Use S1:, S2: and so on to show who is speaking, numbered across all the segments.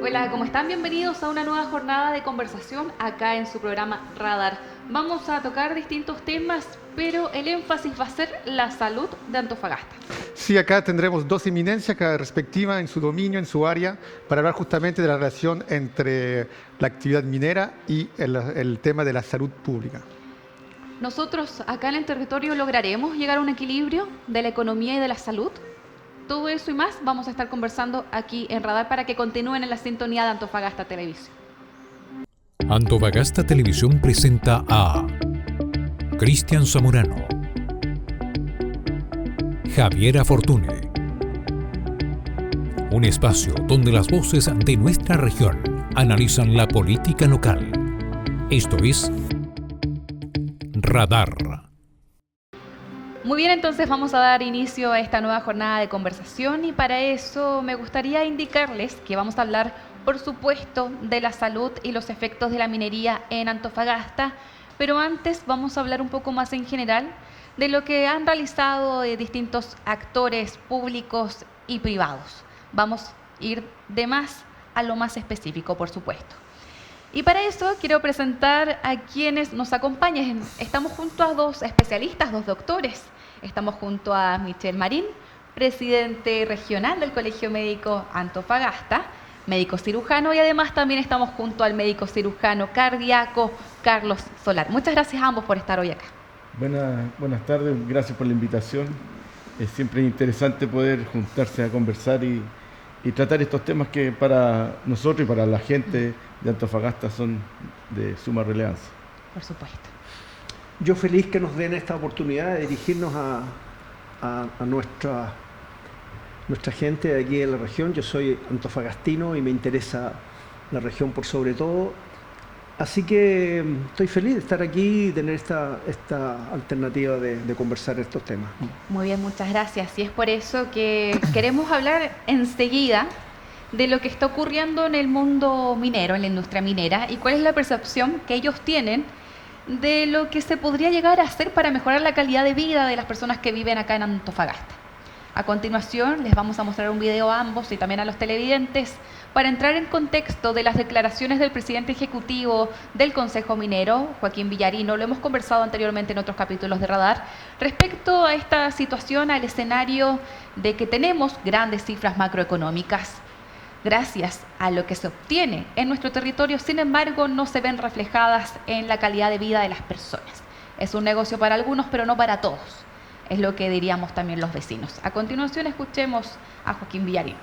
S1: Hola, ¿cómo están? Bienvenidos a una nueva jornada de conversación acá en su programa Radar. Vamos a tocar distintos temas, pero el énfasis va a ser la salud de Antofagasta.
S2: Sí, acá tendremos dos eminencias, cada respectiva en su dominio, en su área, para hablar justamente de la relación entre la actividad minera y el tema de la salud pública.
S1: Nosotros acá en el territorio lograremos llegar a un equilibrio de la economía y de la salud. Todo eso y más vamos a estar conversando aquí en Radar para que continúen en la sintonía de Antofagasta Televisión.
S3: Antofagasta Televisión presenta a Cristian Zamorano, Javiera Fortune, un espacio donde las voces de nuestra región analizan la política local. Esto es Radar.
S1: Muy bien, entonces vamos a dar inicio a esta nueva jornada de conversación y para eso me gustaría indicarles que vamos a hablar, por supuesto, de la salud y los efectos de la minería en Antofagasta, pero antes vamos a hablar un poco más en general de lo que han realizado distintos actores públicos y privados. Vamos a ir de más a lo más específico, por supuesto. Y para eso quiero presentar a quienes nos acompañan. Estamos junto a dos especialistas, dos doctores. Estamos junto a Michel Marín, presidente regional del Colegio Médico Antofagasta, médico cirujano, y además también estamos junto al médico cirujano cardíaco Carlos Solar. Muchas gracias a ambos por estar hoy acá.
S4: Buenas tardes, gracias por la invitación. Es siempre interesante poder juntarse a conversar y tratar estos temas que para nosotros y para la gente de Antofagasta son de suma relevancia.
S1: Por supuesto.
S5: Yo feliz que nos den esta oportunidad de dirigirnos a nuestra gente de aquí de la región. Yo soy antofagastino y me interesa la región por sobre todo. Así que estoy feliz de estar aquí y tener esta alternativa de conversar estos temas.
S1: Muy bien, muchas gracias. Y es por eso que queremos hablar enseguida de lo que está ocurriendo en el mundo minero, en la industria minera, y cuál es la percepción que ellos tienen de lo que se podría llegar a hacer para mejorar la calidad de vida de las personas que viven acá en Antofagasta. A continuación les vamos a mostrar un video a ambos y también a los televidentes para entrar en contexto de las declaraciones del presidente ejecutivo del Consejo Minero, Joaquín Villarino. Lo hemos conversado anteriormente en otros capítulos de Radar, respecto a esta situación, al escenario de que tenemos grandes cifras macroeconómicas. Gracias a lo que se obtiene en nuestro territorio, sin embargo, no se ven reflejadas en la calidad de vida de las personas. Es un negocio para algunos, pero no para todos. Es lo que diríamos también los vecinos. A continuación, escuchemos a Joaquín Villarino.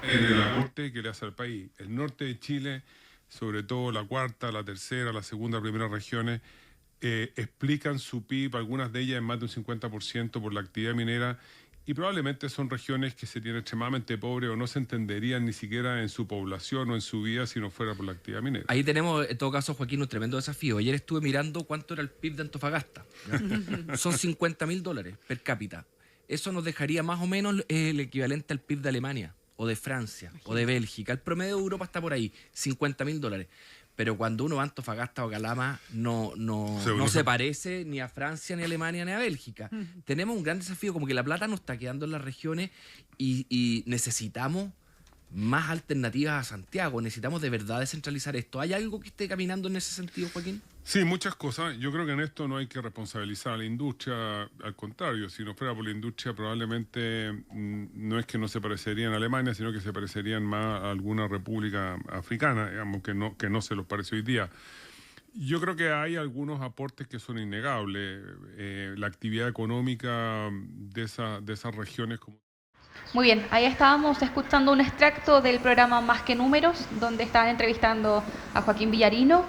S6: El aporte que le hace al país. El norte de Chile, sobre todo la cuarta, la tercera, la segunda, primera regiones, explican su PIB, algunas de ellas en más de un 50% por la actividad minera, y probablemente son regiones que se tienen extremadamente pobres o no se entenderían ni siquiera en su población o en su vida si no fuera por la actividad minera.
S7: Ahí tenemos, en todo caso, Joaquín, un tremendo desafío. Ayer estuve mirando cuánto era el PIB de Antofagasta. Son $50.000 per cápita. Eso nos dejaría más o menos el equivalente al PIB de Alemania, o de Francia, o de Bélgica. El promedio de Europa está por ahí, $50.000. Pero cuando uno va a Antofagasta o Calama, no se parece ni a Francia, ni a Alemania, ni a Bélgica. Tenemos un gran desafío, como que la plata nos está quedando en las regiones y necesitamos más alternativas a Santiago. Necesitamos de verdad descentralizar esto. ¿Hay algo que esté caminando en ese sentido, Joaquín?
S6: Sí, muchas cosas. Yo creo que en esto no hay que responsabilizar a la industria. Al contrario, si no fuera por la industria, probablemente no es que no se parecerían a Alemania, sino que se parecerían más a alguna república africana, digamos, que no se los parece hoy día. Yo creo que hay algunos aportes que son innegables. La actividad económica de esas regiones como...
S1: Muy bien, ahí estábamos escuchando un extracto del programa Más que Números, donde estaban entrevistando a Joaquín Villarino.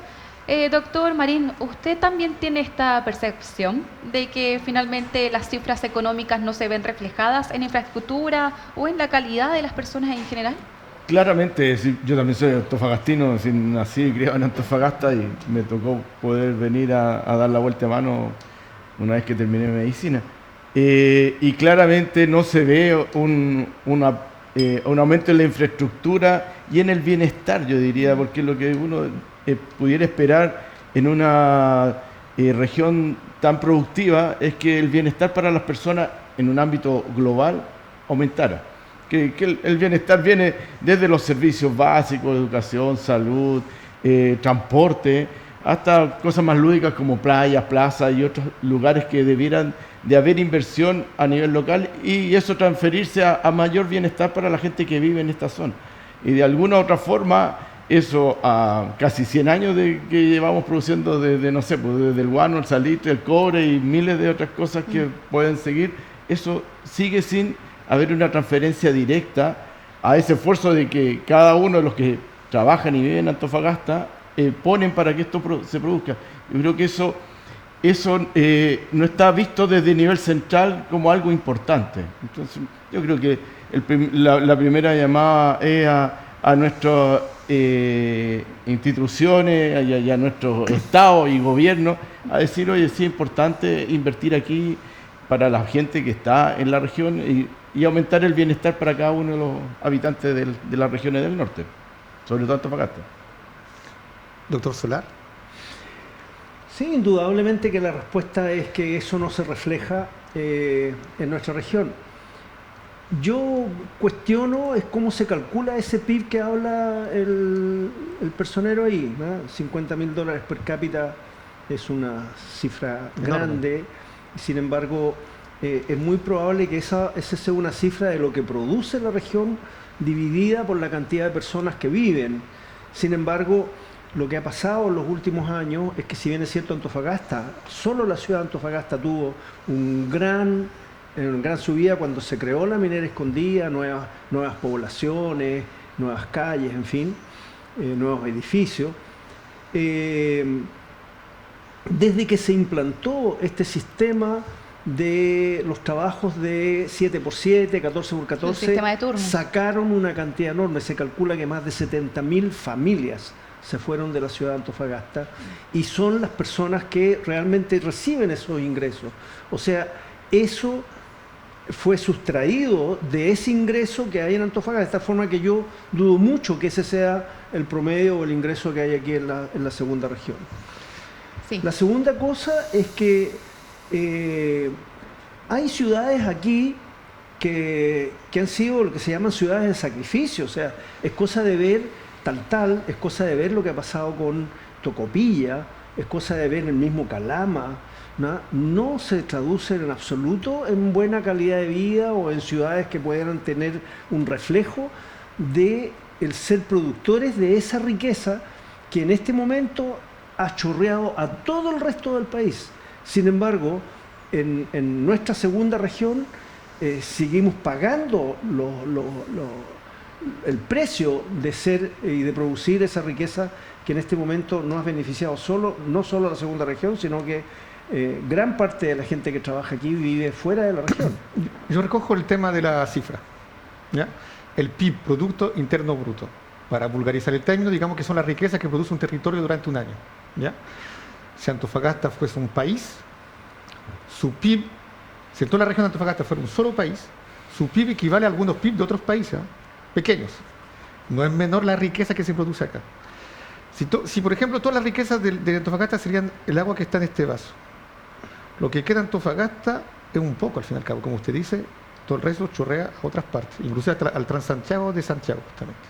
S1: Doctor Marín, ¿usted también tiene esta percepción de que finalmente las cifras económicas no se ven reflejadas en infraestructura o en la calidad de las personas en general?
S4: Claramente, sí, yo también soy antofagastino, nací y criado en Antofagasta y me tocó poder venir a dar la vuelta de mano una vez que terminé medicina. Y claramente no se ve un aumento en la infraestructura y en el bienestar, yo diría, porque lo que uno pudiera esperar en una región tan productiva es que el bienestar para las personas en un ámbito global aumentara. que el bienestar viene desde los servicios básicos, educación, salud, transporte, hasta cosas más lúdicas como playas, plazas y otros lugares que debieran de haber inversión a nivel local y eso transferirse a mayor bienestar para la gente que vive en esta zona. Y de alguna u otra forma, eso a casi 100 años que llevamos produciendo no sé, pues desde el guano, el salitre, el cobre y miles de otras cosas que pueden seguir, eso sigue sin haber una transferencia directa a ese esfuerzo de que cada uno de los que trabajan y viven en Antofagasta ponen para que esto se produzca. Yo creo que eso no está visto desde el nivel central como algo importante. Entonces, yo creo que la primera llamada es a nuestras instituciones y a nuestro Estado y gobierno a decir, oye, sí es importante invertir aquí para la gente que está en la región y aumentar el bienestar para cada uno de los habitantes de las regiones del norte, sobre todo Antofagasta.
S2: Doctor Solar.
S5: Sí, indudablemente que la respuesta es que eso no se refleja en nuestra región. Yo cuestiono es cómo se calcula ese PIB que habla el personero ahí, ¿no? $50.000 per cápita es una cifra grande, sin embargo es muy probable que esa sea una cifra de lo que produce la región dividida por la cantidad de personas que viven. Sin embargo, lo que ha pasado en los últimos años es que si bien es cierto Antofagasta, solo la ciudad de Antofagasta tuvo una gran subida cuando se creó la minera escondida, nuevas poblaciones, nuevas calles, en fin, nuevos edificios. Desde que se implantó este sistema de los trabajos de 7x7, 14x14, sacaron una cantidad enorme, se calcula que más de 70.000 familias se fueron de la ciudad de Antofagasta y son las personas que realmente reciben esos ingresos. O sea, eso fue sustraído de ese ingreso que hay en Antofagasta, de esta forma que yo dudo mucho que ese sea el promedio o el ingreso que hay aquí en la segunda región. Sí. La segunda cosa es que hay ciudades aquí que han sido lo que se llaman ciudades de sacrificio, o sea, es cosa de ver es cosa de ver lo que ha pasado con Tocopilla, es cosa de ver el mismo Calama, no se traduce en absoluto en buena calidad de vida o en ciudades que puedan tener un reflejo de el ser productores de esa riqueza que en este momento ha chorreado a todo el resto del país. Sin embargo, en nuestra segunda región seguimos pagando el precio de ser y de producir esa riqueza que en este momento no ha beneficiado no solo a la segunda región, sino que gran parte de la gente que trabaja aquí vive fuera de la región.
S2: Yo recojo el tema de la cifra, ¿ya? El PIB, Producto Interno Bruto. Para vulgarizar el término, digamos que son las riquezas que produce un territorio durante un año, ¿ya? Si Antofagasta fuese un país, su PIB, si toda la región de Antofagasta fuera un solo país, su PIB equivale a algunos PIB de otros países, ¿eh? Pequeños. No es menor la riqueza que se produce acá. Si por ejemplo, todas las riquezas de Antofagasta serían el agua que está en este vaso, lo que queda en Antofagasta es un poco, al fin y al cabo, como usted dice, todo el resto chorrea a otras partes, inclusive al Transantiago de Santiago, justamente.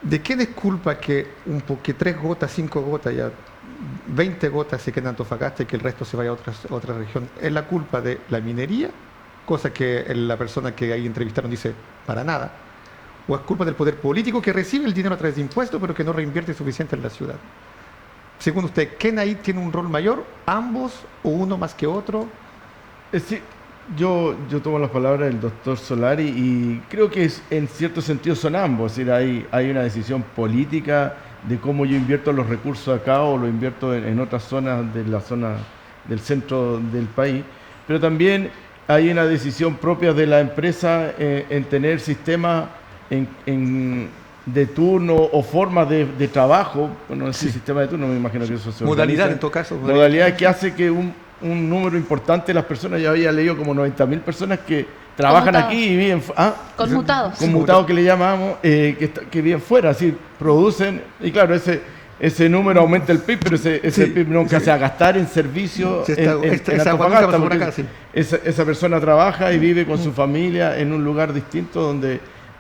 S2: ¿De quién es culpa que 3 gotas, 5 gotas, ya 20 gotas se quedan en Antofagasta y que el resto se vaya a otra región? ¿Es la culpa de la minería? Cosa que la persona que ahí entrevistaron dice, para nada. ¿O es culpa del poder político que recibe el dinero a través de impuestos pero que no reinvierte suficiente en la ciudad? Según usted, ¿quién ahí tiene un rol mayor? ¿Ambos o uno más que otro?
S4: Sí, yo tomo las palabras del doctor Solari y creo que en cierto sentido son ambos. Es decir, hay una decisión política de cómo yo invierto los recursos acá o lo invierto en otras zonas de la zona del centro del país, pero también hay una decisión propia de la empresa en tener sistemas de turno o formas de trabajo. Bueno, sí. Sistema de turno, me imagino que eso se
S2: modalidad en todo caso.
S4: Modalidad que hace que un número importante de las personas, ya había leído como 90.000 personas que trabajan aquí y viven...
S1: Conmutados.
S4: Conmutados que le llamamos, que viven fuera, así producen, y claro, ese número aumenta el PIB, pero ese PIB nunca se va a gastar en servicios en Antofagasta, porque esa persona trabaja y vive con su familia en un lugar distinto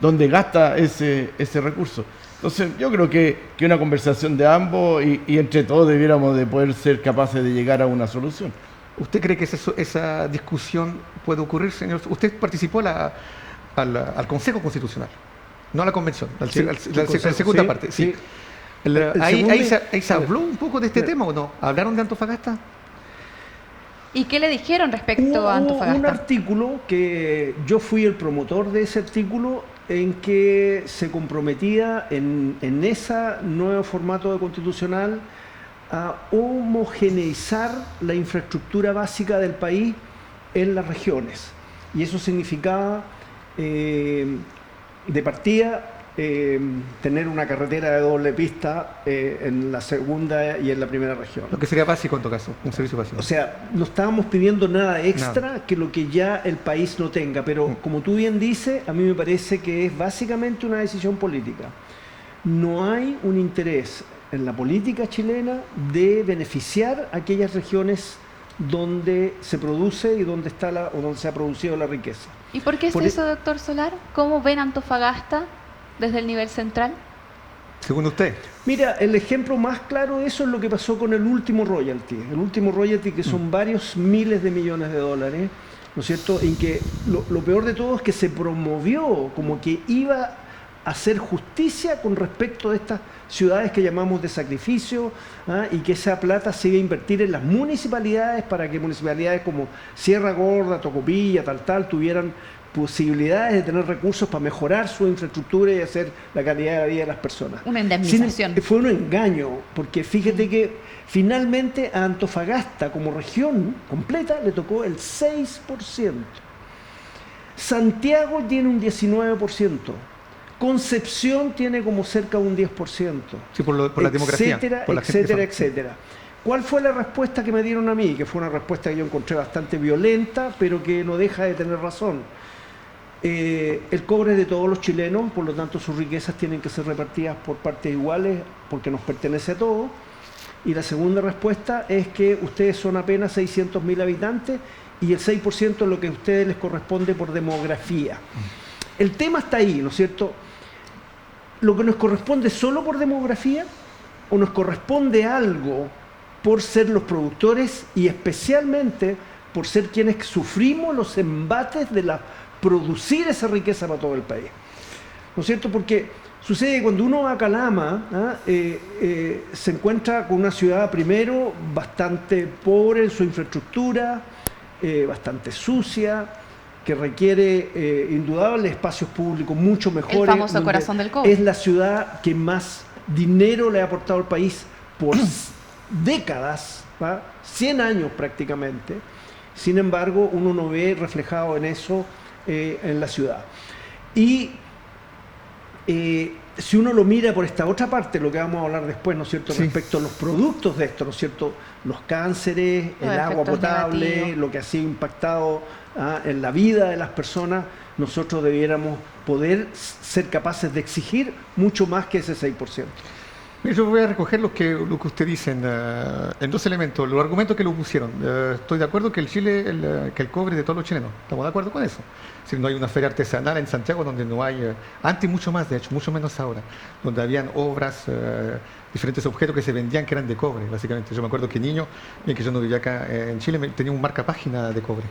S4: donde gasta ese recurso. Entonces yo creo que una conversación de ambos y entre todos debiéramos de poder ser capaces de llegar a una solución.
S2: ¿Usted cree que esa discusión puede ocurrir, señor? Usted participó al Consejo Constitucional, no a la Convención, la segunda parte. Sí. Ahí se habló un poco de este tema, ¿o no? ¿Hablaron de Antofagasta?
S1: ¿Y qué le dijeron respecto a Antofagasta?
S5: Hubo un artículo que yo fui el promotor de ese artículo en que se comprometía en ese nuevo formato constitucional a homogeneizar la infraestructura básica del país en las regiones. Y eso significaba, de partida, tener una carretera de doble pista en la segunda y en la primera región.
S2: Lo que sería básico en todo caso, un servicio básico.
S5: O sea, no estábamos pidiendo nada extra que lo que ya el país no tenga, pero como tú bien dices, a mí me parece que es básicamente una decisión política. No hay un interés en la política chilena de beneficiar a aquellas regiones donde se produce y donde se ha producido la riqueza.
S1: ¿Y por qué es eso, doctor Solar? ¿Cómo ven Antofagasta desde el nivel central?
S2: Según usted.
S5: Mira, el ejemplo más claro de eso es lo que pasó con el último royalty. El último royalty, que son varios miles de millones de dólares, ¿no es cierto? En que lo peor de todo es que se promovió como que iba a hacer justicia con respecto a estas ciudades que llamamos de sacrificio, y que esa plata se iba a invertir en las municipalidades para que municipalidades como Sierra Gorda, Tocopilla, tal, tuvieran posibilidades de tener recursos para mejorar su infraestructura y hacer la calidad de la vida de las personas.
S1: Una indemnización.
S5: Fue un engaño, porque fíjate que finalmente a Antofagasta como región completa le tocó el 6%. Santiago tiene un 19%. Concepción tiene como cerca de un 10%.
S2: Sí, por la demografía.
S5: Etcétera. ¿Cuál fue la respuesta que me dieron a mí? Que fue una respuesta que yo encontré bastante violenta, pero que no deja de tener razón. El cobre es de todos los chilenos, por lo tanto sus riquezas tienen que ser repartidas por partes iguales porque nos pertenece a todos. Y la segunda respuesta es que ustedes son apenas 600.000 habitantes y el 6% es lo que a ustedes les corresponde por demografía. El tema está ahí, ¿no es cierto? ¿Lo que nos corresponde solo por demografía o nos corresponde algo por ser los productores y especialmente por ser quienes sufrimos los embates de producir esa riqueza para todo el país? ¿No es cierto? Porque sucede que cuando uno va a Calama, se encuentra con una ciudad primero bastante pobre en su infraestructura, bastante sucia, que requiere indudables espacios públicos mucho mejores.
S1: El famoso corazón del cobre.
S5: Es la ciudad que más dinero le ha aportado al país por décadas, 100 años prácticamente. Sin embargo, uno no ve reflejado en eso en la ciudad. Y si uno lo mira por esta otra parte, lo que vamos a hablar después, ¿no es cierto?, respecto a los productos de esto, ¿no es cierto?, los cánceres, el agua potable, negativos, lo que ha sido impactado en la vida de las personas, nosotros debiéramos poder ser capaces de exigir mucho más que ese 6%.
S2: Yo voy a recoger lo que usted dice en dos elementos, los argumentos que lo pusieron. Estoy de acuerdo que que el cobre es de todos los chilenos, estamos de acuerdo con eso. Si no hay una feria artesanal en Santiago donde no hay, antes mucho más, de hecho, mucho menos ahora, donde habían obras, diferentes objetos que se vendían que eran de cobre, básicamente. Yo me acuerdo que niño, bien que yo no vivía acá en Chile, tenía un marca página de cobre.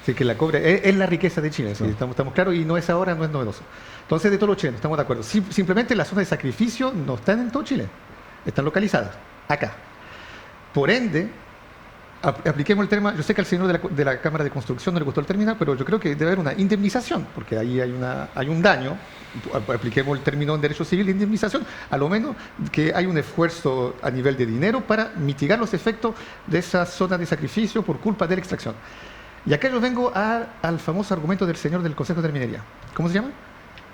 S2: Así que la cobre es la riqueza de Chile, ¿sí? Estamos claros, y no es ahora, no es novedoso. Entonces, de todos los chilenos, estamos de acuerdo. Simplemente las zonas de sacrificio no están en todo Chile, están localizadas acá. Por ende, apliquemos el término. Yo sé que al señor de la Cámara de Construcción no le gustó el término, pero yo creo que debe haber una indemnización, porque ahí hay un daño. Apliquemos el término en derecho civil de indemnización, a lo menos que hay un esfuerzo a nivel de dinero para mitigar los efectos de esas zonas de sacrificio por culpa de la extracción. Y acá yo vengo al famoso argumento del señor del Consejo de Minería. ¿Cómo se llama?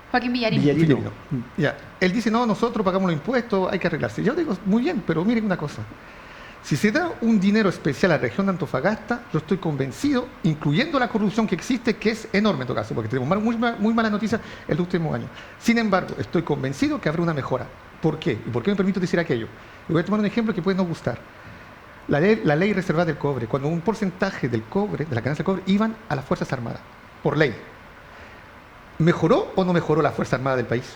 S1: Joaquín Villarino.
S2: Ya. Él dice, no, nosotros pagamos los impuestos, hay que arreglarse. Yo digo, muy bien, pero miren una cosa. Si se da un dinero especial a la región de Antofagasta, yo estoy convencido, incluyendo la corrupción que existe, que es enorme en todo caso, porque tenemos muy malas noticias el último año. Sin embargo, estoy convencido que habrá una mejora. ¿Por qué? ¿Y por qué me permito decir aquello? Y voy a tomar un ejemplo que puede no gustar. La ley reservada del cobre, cuando un porcentaje del cobre, de la ganancia del cobre, iban a las Fuerzas Armadas, por ley. ¿Mejoró o no mejoró la Fuerza Armada del país?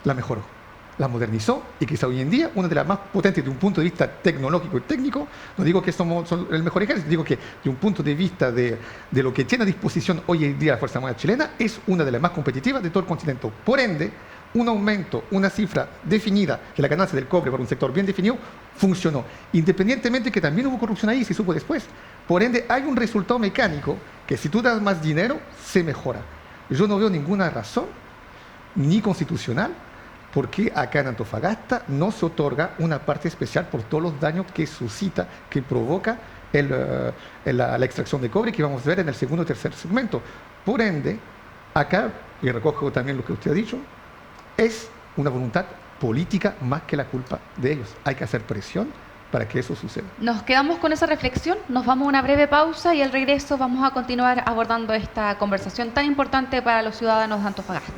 S2: La mejoró. La modernizó y quizá hoy en día una de las más potentes de un punto de vista tecnológico y técnico. No digo que son el mejor ejército, digo que de un punto de vista de lo que tiene a disposición hoy en día la Fuerza Armada chilena, es una de las más competitivas de todo el continente. Por ende, un aumento, una cifra definida de la ganancia del cobre por un sector bien definido, funcionó. Independientemente que también hubo corrupción ahí, se supo después. Por ende, hay un resultado mecánico que si tú das más dinero, se mejora. Yo no veo ninguna razón, ni constitucional, por qué acá en Antofagasta no se otorga una parte especial por todos los daños que suscita, que provoca la extracción de cobre que vamos a ver en el segundo y tercer segmento. Por ende, acá, y recojo también lo que usted ha dicho, es una voluntad política más que la culpa de ellos. Hay que hacer presión para que eso suceda.
S1: Nos quedamos con esa reflexión, nos vamos a una breve pausa y al regreso vamos a continuar abordando esta conversación tan importante para los ciudadanos de Antofagasta.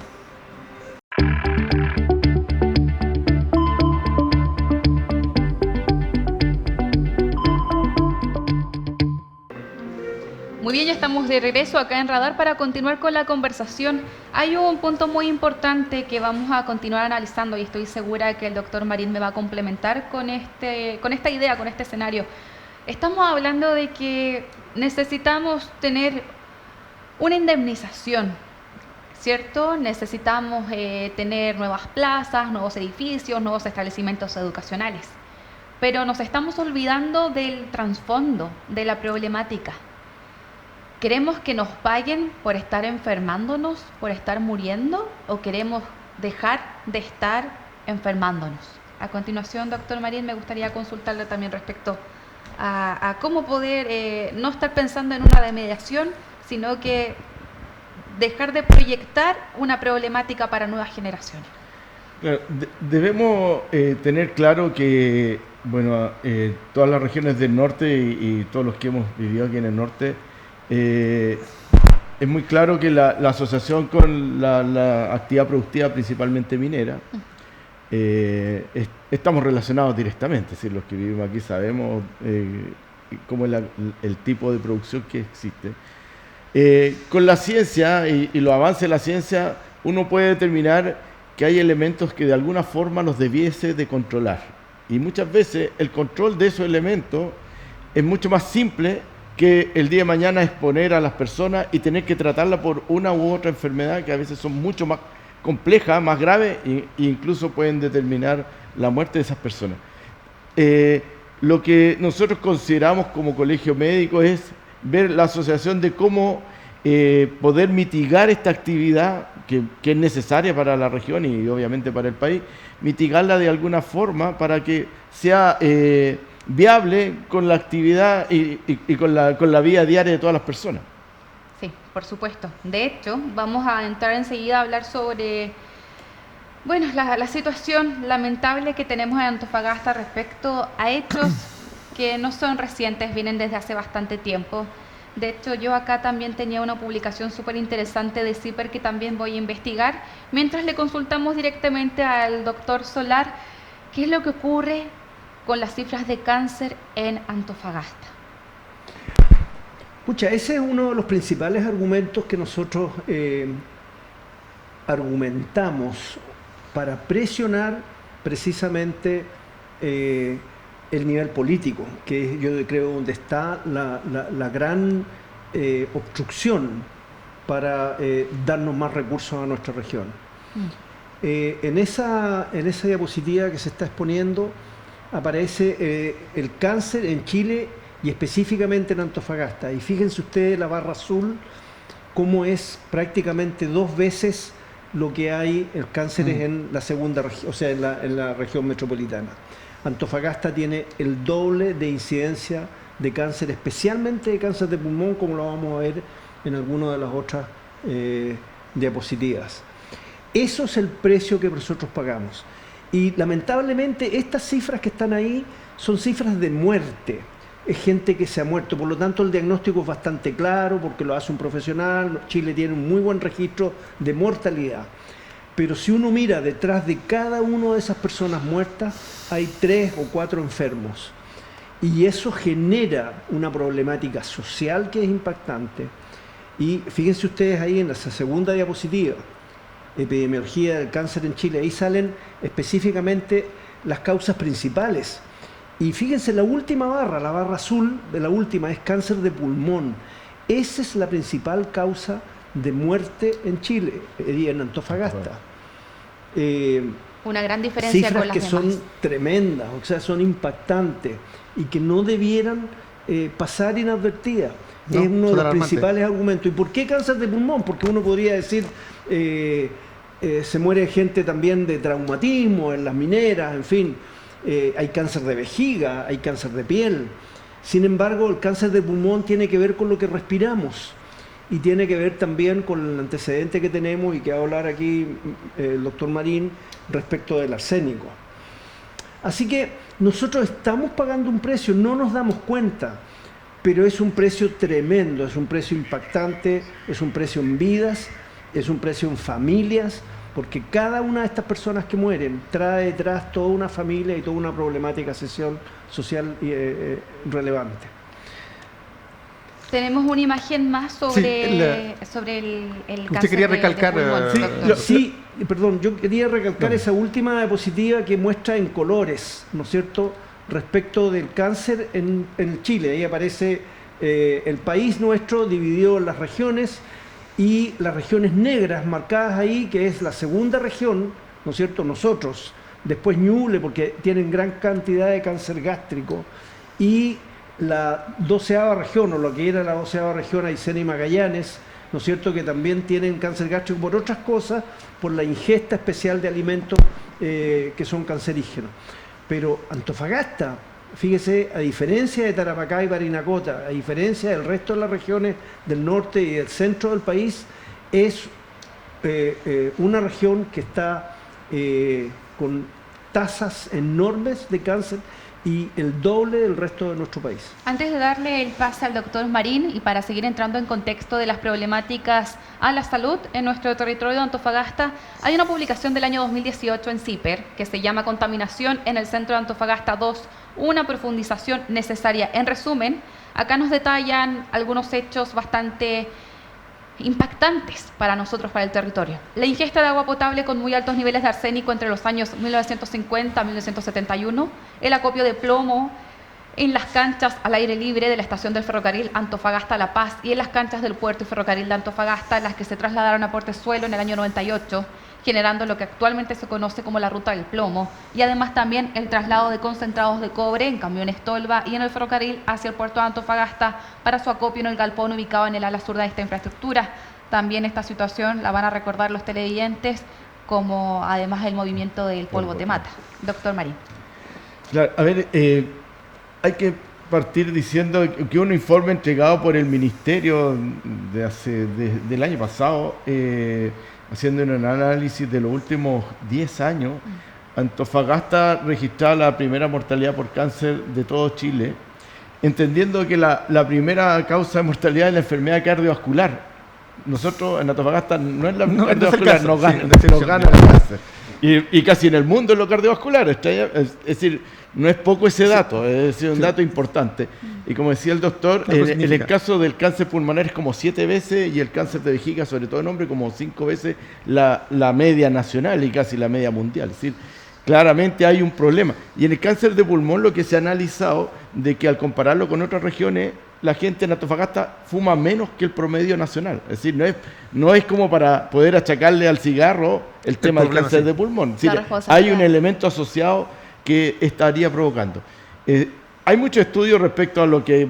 S1: Muy bien, ya estamos de regreso acá en Radar para continuar con la conversación. Hay un punto muy importante que vamos a continuar analizando y estoy segura que el doctor Marín me va a complementar con esta idea, con este escenario. Estamos hablando de que necesitamos tener una indemnización, ¿cierto? Necesitamos tener nuevas plazas, nuevos edificios, nuevos establecimientos educacionales. Pero nos estamos olvidando del trasfondo de la problemática. ¿Queremos que nos paguen por estar enfermándonos, por estar muriendo, o queremos dejar de estar enfermándonos? A continuación, doctor Marín, me gustaría consultarle también respecto a cómo poder no estar pensando en una remediación, sino que dejar de proyectar una problemática para nuevas generaciones.
S4: Claro, debemos tener claro que todas las regiones del norte y todos los que hemos vivido aquí en el norte, es muy claro que la asociación con la actividad productiva, principalmente minera, estamos relacionados directamente. Es decir, los que vivimos aquí sabemos cómo es el tipo de producción que existe. Con la ciencia y los avances de la ciencia, uno puede determinar que hay elementos que de alguna forma nos debiese de controlar. Y muchas veces el control de esos elementos es mucho más simple que el día de mañana exponer a las personas y tener que tratarla por una u otra enfermedad que a veces son mucho más complejas, más graves e incluso pueden determinar la muerte de esas personas. Lo que nosotros consideramos como colegio médico es ver la asociación de cómo poder mitigar esta actividad que es necesaria para la región y obviamente para el país, mitigarla de alguna forma para que sea viable con la actividad y con la vida diaria de todas las personas.
S1: Sí, por supuesto. De hecho, vamos a entrar enseguida a hablar sobre la situación lamentable que tenemos en Antofagasta respecto a hechos que no son recientes, vienen desde hace bastante tiempo. De hecho, yo acá también tenía una publicación súper interesante de CIPER que también voy a investigar, mientras le consultamos directamente al doctor Solar qué es lo que ocurre con las cifras de cáncer en Antofagasta.
S5: Ese es uno de los principales argumentos que nosotros argumentamos para presionar precisamente el nivel político, que yo creo donde está la gran obstrucción para darnos más recursos a nuestra región. En esa diapositiva que se está exponiendo aparece el cáncer en Chile y específicamente en Antofagasta. Y fíjense ustedes la barra azul, cómo es prácticamente 2 veces lo que hay el cáncer en la segunda región, o sea, en la región metropolitana. Antofagasta tiene el doble de incidencia de cáncer, especialmente de cáncer de pulmón, como lo vamos a ver en alguna de las otras diapositivas. Eso es el precio que nosotros pagamos. Y lamentablemente estas cifras que están ahí son cifras de muerte. Es gente que se ha muerto, por lo tanto el diagnóstico es bastante claro porque lo hace un profesional. Chile tiene un muy buen registro de mortalidad. Pero si uno mira detrás de cada una de esas personas muertas, hay 3 o 4 enfermos. Y eso genera una problemática social que es impactante. Y fíjense ustedes ahí en esa segunda diapositiva, epidemiología del cáncer en Chile, ahí salen específicamente las causas principales. Y fíjense la última barra, la barra azul de la última, es cáncer de pulmón. Esa es la principal causa de muerte en Chile y en Antofagasta.
S1: Una gran diferencia
S5: cifras
S1: con las
S5: que
S1: demás.
S5: son tremendas, o sea, son impactantes y que no debieran pasar inadvertidas.
S2: No,
S5: es uno de
S2: son
S5: los
S2: alarmantes.
S5: principales argumentos. ¿Y por qué cáncer de pulmón? Porque uno podría decir, se muere gente también de traumatismo en las mineras, en fin, hay cáncer de vejiga, hay cáncer de piel. Sin embargo, el cáncer de pulmón tiene que ver con lo que respiramos y tiene que ver también con el antecedente que tenemos y que va a hablar aquí el doctor Marín respecto del arsénico. Así que nosotros estamos pagando un precio, no nos damos cuenta, pero es un precio tremendo, es un precio impactante, es un precio en vidas, es un precio en familias, porque cada una de estas personas que mueren trae detrás toda una familia y toda una problemática social relevante.
S1: Tenemos una imagen más sobre, sobre el cáncer.
S2: Usted quería recalcar,
S1: doctor.
S5: Sí, perdón, yo quería recalcar esa última diapositiva que muestra en colores, ¿no es cierto?, respecto del cáncer en Chile. Ahí aparece el país nuestro dividido en las regiones y las regiones negras marcadas ahí, que es la segunda región, ¿no es cierto?, nosotros, después Ñuble, porque tienen gran cantidad de cáncer gástrico, y la 12ª región, o lo que era la 12ª región, Aysén y Magallanes, ¿no es cierto?, que también tienen cáncer gástrico por otras cosas, por la ingesta especial de alimentos que son cancerígenos. Pero Antofagasta, fíjese, a diferencia de Tarapacá y Parinacota, a diferencia del resto de las regiones del norte y del centro del país, es una región que está con tasas enormes de cáncer y el doble del resto de nuestro país.
S1: Antes de darle el pase al doctor Marín y para seguir entrando en contexto de las problemáticas a la salud en nuestro territorio de Antofagasta, hay una publicación del año 2018 en CIPER que se llama Contaminación en el Centro de Antofagasta 2, una profundización necesaria. En resumen, acá nos detallan algunos hechos bastante impactantes para nosotros, para el territorio. La ingesta de agua potable con muy altos niveles de arsénico entre los años 1950 a 1971, el acopio de plomo en las canchas al aire libre de la estación del ferrocarril Antofagasta-La Paz y en las canchas del puerto y ferrocarril de Antofagasta, las que se trasladaron a Portezuelo en el año 98, generando lo que actualmente se conoce como la ruta del plomo, y además también el traslado de concentrados de cobre en camiones tolva y en el ferrocarril hacia el puerto de Antofagasta para su acopio en el galpón ubicado en el ala sur de esta infraestructura. También esta situación la van a recordar los televidentes, como además el movimiento del polvo te mata. Doctor Marín.
S4: Claro, a ver, hay que partir diciendo que un informe entregado por el Ministerio del año pasado, haciendo un análisis de los últimos 10 años, Antofagasta registraba la primera mortalidad por cáncer de todo Chile, entendiendo que la primera causa de mortalidad es la enfermedad cardiovascular. Nosotros en Antofagasta no es la cardiovascular, nos gana el cáncer. Y casi en el mundo es lo cardiovascular. Es decir, no es poco ese dato, es decir, un dato importante. Y como decía el doctor, en el caso del cáncer pulmonar es como 7 veces y el cáncer de vejiga, sobre todo en hombres, como 5 veces la media nacional y casi la media mundial. Es decir, claramente hay un problema. Y en el cáncer de pulmón lo que se ha analizado de que al compararlo con otras regiones, la gente en Antofagasta fuma menos que el promedio nacional. Es decir, no es como para poder achacarle al cigarro el tema del cáncer de pulmón. Es decir, hay un elemento asociado que estaría provocando. Hay muchos estudios respecto a lo que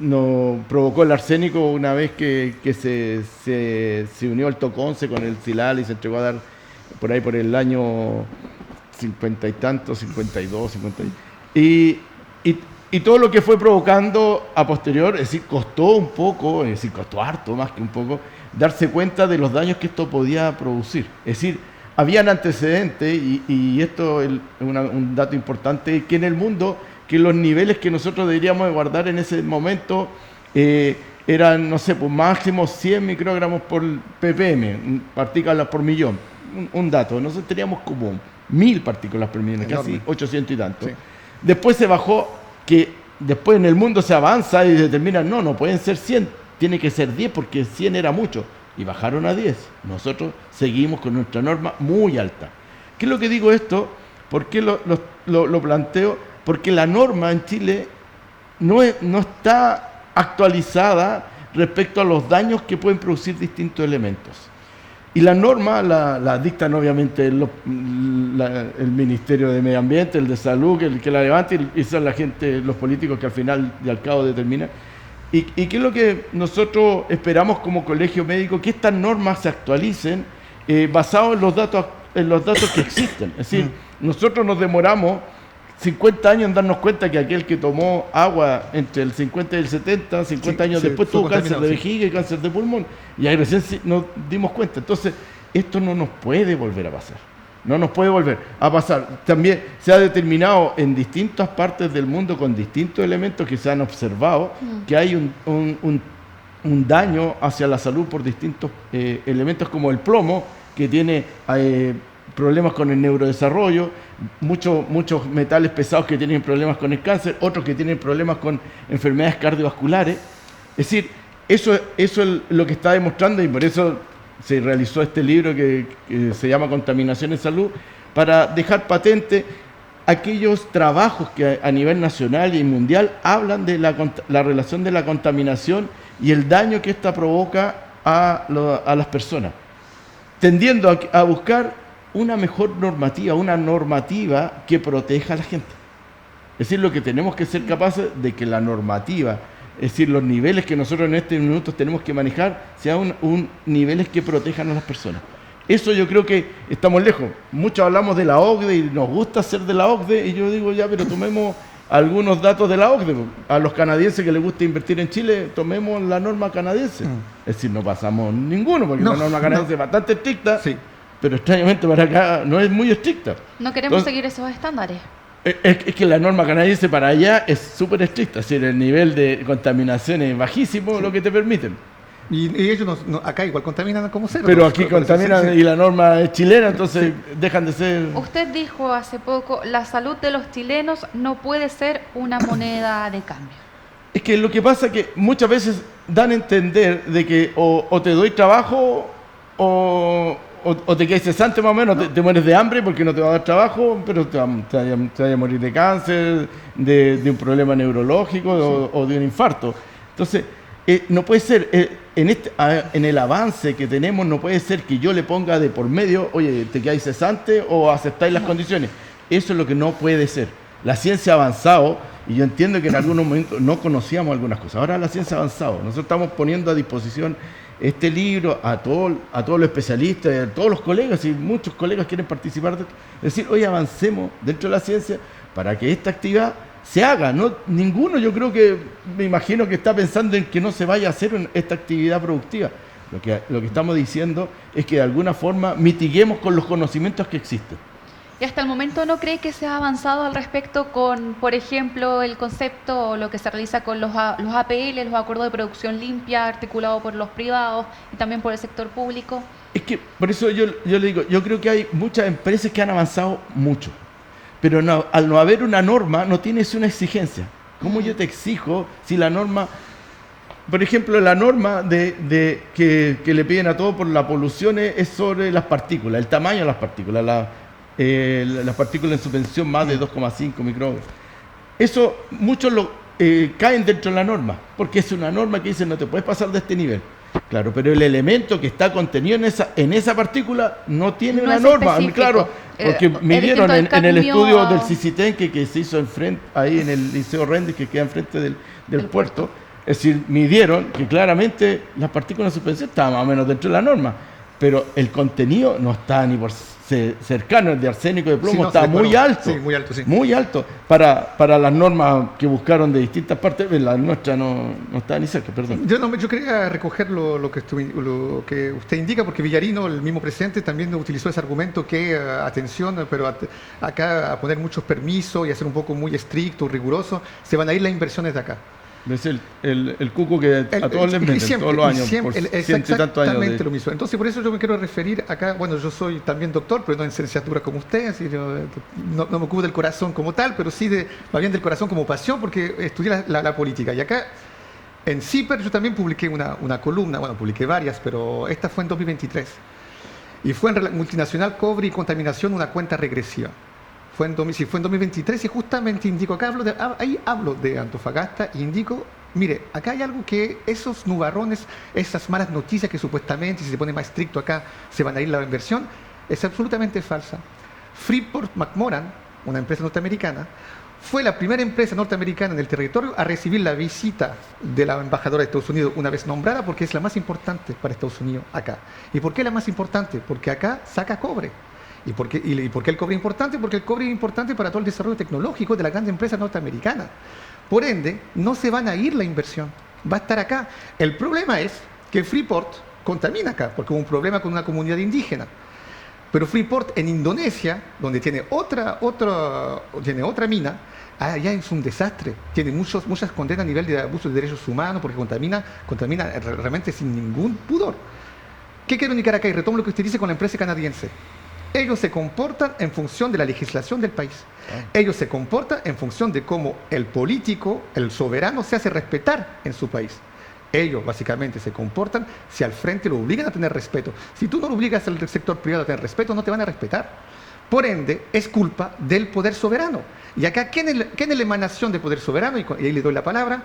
S4: nos provocó el arsénico una vez que se unió el TOC-11 con el Silal y se entregó a dar por ahí por el año 50 y tanto, 52, 50 y todo lo que fue provocando a posterior, es decir, costó un poco, es decir, costó harto más que un poco, darse cuenta de los daños que esto podía producir. Es decir, habían antecedentes, y esto es un dato importante, que en el mundo, que los niveles que nosotros deberíamos de guardar en ese momento eran, no sé, pues máximo 100 microgramos por ppm, partículas por millón. Un dato, nosotros teníamos como 1000 partículas por millón, casi 800 y tanto. Sí. Después se bajó, que después en el mundo se avanza y determina, no pueden ser 100, tiene que ser 10 porque 100 era mucho. Y bajaron a 10. Nosotros seguimos con nuestra norma muy alta. ¿Qué es lo que digo esto? ¿Por qué lo planteo? Porque la norma en Chile no está actualizada respecto a los daños que pueden producir distintos elementos. Y la norma la dictan obviamente el Ministerio de Medio Ambiente, el de Salud, que la levante, y son la gente, los políticos que al final y al cabo determinan. ¿Y qué es lo que nosotros esperamos como colegio médico? Que estas normas se actualicen basados en los datos que existen. Es decir, nosotros nos demoramos 50 años en darnos cuenta que aquel que tomó agua entre el 50 y el 70, 50 años después tuvo cáncer de vejiga y cáncer de pulmón. Y ahí recién nos dimos cuenta. Entonces, esto no nos puede volver a pasar. No nos puede volver a pasar. También se ha determinado en distintas partes del mundo con distintos elementos que se han observado que hay un daño hacia la salud por distintos elementos como el plomo, que tiene problemas con el neurodesarrollo, muchos metales pesados que tienen problemas con el cáncer, otros que tienen problemas con enfermedades cardiovasculares. Es decir, eso es lo que está demostrando, y por eso se realizó este libro que se llama Contaminación en Salud, para dejar patente aquellos trabajos que a nivel nacional y mundial hablan de la relación de la contaminación y el daño que ésta provoca a las personas, tendiendo a buscar una mejor normativa, una normativa que proteja a la gente. Es decir, lo que tenemos que ser capaces de que la normativa, es decir, los niveles que nosotros en estos minutos tenemos que manejar, sean niveles que protejan a las personas. Eso yo creo que estamos lejos. Muchos hablamos de la OCDE y nos gusta ser de la OCDE, y yo digo, ya, pero tomemos algunos datos de la OCDE. A los canadienses que les gusta invertir en Chile, tomemos la norma canadiense. Es decir, no pasamos ninguno, porque la norma canadiense es bastante estricta, sí, pero extrañamente para acá no es muy estricta.
S1: No queremos seguir esos estándares.
S4: Es que la norma canadiense para allá es súper estricta, es decir, el nivel de contaminación es bajísimo, sí, lo que te permiten.
S2: Y ellos acá igual contaminan como cero.
S4: Pero aquí contaminan, sí. Y la norma es chilena, entonces sí, dejan de ser...
S1: Usted dijo hace poco, la salud de los chilenos no puede ser una moneda de cambio.
S4: Es que lo que pasa es que muchas veces dan a entender de que o te doy trabajo o te quedas cesante más o menos, te mueres de hambre porque no te va a dar trabajo, pero te vas a morir de cáncer, de un problema neurológico, sí, o de un infarto. Entonces, no puede ser, en el avance que tenemos, no puede ser que yo le ponga de por medio, oye, te quedáis cesante o aceptáis las condiciones. Eso es lo que no puede ser. La ciencia ha avanzado, y yo entiendo que en algunos momentos no conocíamos algunas cosas. Ahora la ciencia ha avanzado. Nosotros estamos poniendo a disposición este libro a todos los especialistas, a todos los colegas, y muchos colegas quieren participar de esto. Es decir, hoy avancemos dentro de la ciencia para que esta actividad se haga. Ninguno, yo creo que, me imagino que está pensando en que no se vaya a hacer esta actividad productiva. Lo que estamos diciendo es que de alguna forma mitiguemos con los conocimientos que existen.
S1: ¿Y hasta el momento no cree que se ha avanzado al respecto con, por ejemplo, el concepto o lo que se realiza con los APL, los acuerdos de producción limpia, articulado por los privados y también por el sector público? Es que,
S4: por eso yo le digo, yo creo que hay muchas empresas que han avanzado mucho, pero al no haber una norma, no tienes una exigencia. ¿Cómo yo te exijo si la norma... Por ejemplo, la norma que le piden a todos por la polución es sobre las partículas, el tamaño de las partículas, las partículas en suspensión más de 2,5 microgramas. Eso muchos caen dentro de la norma, porque es una norma que dice no te puedes pasar de este nivel. Claro, pero el elemento que está contenido en esa partícula no tiene una norma. Específico. Claro, porque midieron en el estudio del CICITEN que se hizo ahí en el Liceo Rendes, que queda enfrente del puerto. Es decir, midieron que claramente las partículas en suspensión estaban más o menos dentro de la norma, pero el contenido no está ni por cercano, el de arsénico de plomo,
S2: Sí, no,
S4: está
S2: sí,
S4: muy
S2: bueno,
S4: alto.
S2: sí, muy alto, sí.
S4: Muy alto. Para las normas que buscaron de distintas partes, la nuestra no está ni cerca, perdón.
S2: Yo quería recoger lo que usted indica, porque Villarino, el mismo presidente, también utilizó ese argumento que, atención, pero acá a poner muchos permisos y a ser un poco muy estricto, riguroso, se van a ir las inversiones de acá.
S4: Es el cuco que a todos les meten todos los años, por ciento y tantos años.
S2: Exactamente lo mismo. Entonces, por eso yo me quiero referir acá, bueno, yo soy también doctor, pero no en licenciatura como usted, así no me ocupo del corazón como tal, pero sí más bien del corazón como pasión, porque estudié la política. Y acá, en CIPER, yo también publiqué una columna, bueno, publiqué varias, pero esta fue en 2023. Y fue en Multinacional Cobre y Contaminación, una cuenta regresiva. Fue en 2023 y justamente indico, acá ahí hablo de Antofagasta y indico, mire, acá hay algo que esos nubarrones, esas malas noticias que supuestamente, si se pone más estricto acá, se van a ir la inversión, es absolutamente falsa. Freeport-McMoRan, una empresa norteamericana, fue la primera empresa norteamericana en el territorio a recibir la visita de la embajadora de Estados Unidos una vez nombrada, porque es la más importante para Estados Unidos acá. ¿Y por qué la más importante? Porque acá saca cobre. ¿Y por qué el cobre es importante? Porque el cobre es importante para todo el desarrollo tecnológico de las grandes empresas norteamericanas. Por ende, no se van a ir la inversión, va a estar acá. El problema es que Freeport contamina acá, porque hubo un problema con una comunidad indígena. Pero Freeport en Indonesia, donde tiene otra mina, allá es un desastre. Tiene muchas condenas a nivel de abuso de derechos humanos, porque contamina realmente sin ningún pudor. ¿Qué quiero indicar acá? Y retomo lo que usted dice con la empresa canadiense. Ellos se comportan en función de la legislación del país. Ellos se comportan en función de cómo el político, el soberano, se hace respetar en su país. Ellos básicamente se comportan si al frente lo obligan a tener respeto. Si tú no lo obligas al sector privado a tener respeto, no te van a respetar. Por ende, es culpa del poder soberano. Y acá, ¿quién es la emanación del poder soberano? Y ahí le doy la palabra.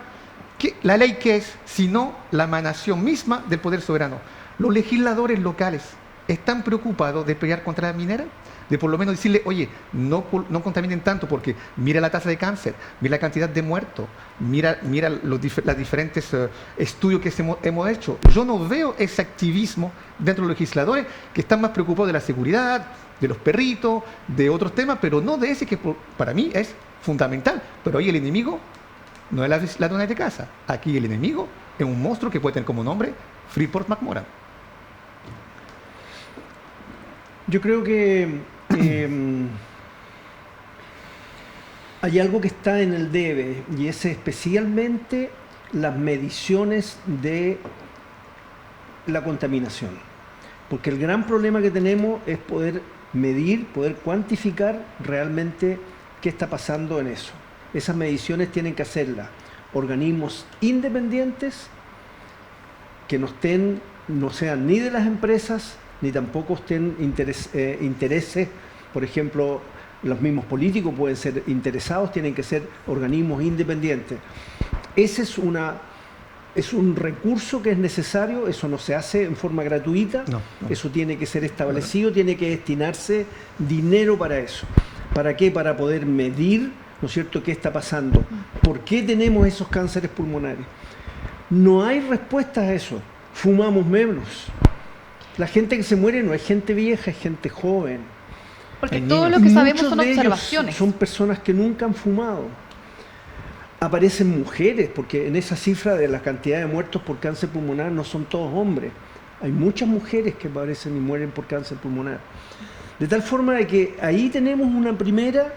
S2: ¿La ley qué es? Sino la emanación misma del poder soberano. Los legisladores locales están preocupados de pelear contra la minera, de por lo menos decirle, oye, no contaminen tanto, porque mira la tasa de cáncer, mira la cantidad de muertos, mira los diferentes estudios que hemos hecho. Yo no veo ese activismo dentro de los legisladores, que están más preocupados de la seguridad, de los perritos, de otros temas, pero no de ese que para mí es fundamental. Pero ahí el enemigo no es la dona de casa. Aquí el enemigo es un monstruo que puede tener como nombre Freeport-McMoRan.
S5: Yo creo que hay algo que está en el debe, y es especialmente las mediciones de la contaminación. Porque el gran problema que tenemos es poder medir, poder cuantificar realmente qué está pasando en eso. Esas mediciones tienen que hacerlas organismos independientes que no sean ni de las empresas, ni tampoco estén intereses, por ejemplo, los mismos políticos pueden ser interesados, tienen que ser organismos independientes. Ese es un recurso que es necesario, eso no se hace en forma gratuita, no. Eso tiene que ser establecido, tiene que destinarse dinero para eso. ¿Para qué? Para poder medir, ¿no es cierto?, qué está pasando. ¿Por qué tenemos esos cánceres pulmonares? No hay respuestas a eso. Fumamos menos. La gente que se muere no es gente vieja, es gente joven.
S1: Porque todo lo que sabemos son observaciones.
S5: Son personas que nunca han fumado. Aparecen mujeres, porque en esa cifra de la cantidad de muertos por cáncer pulmonar no son todos hombres. Hay muchas mujeres que aparecen y mueren por cáncer pulmonar. De tal forma de que ahí tenemos una primera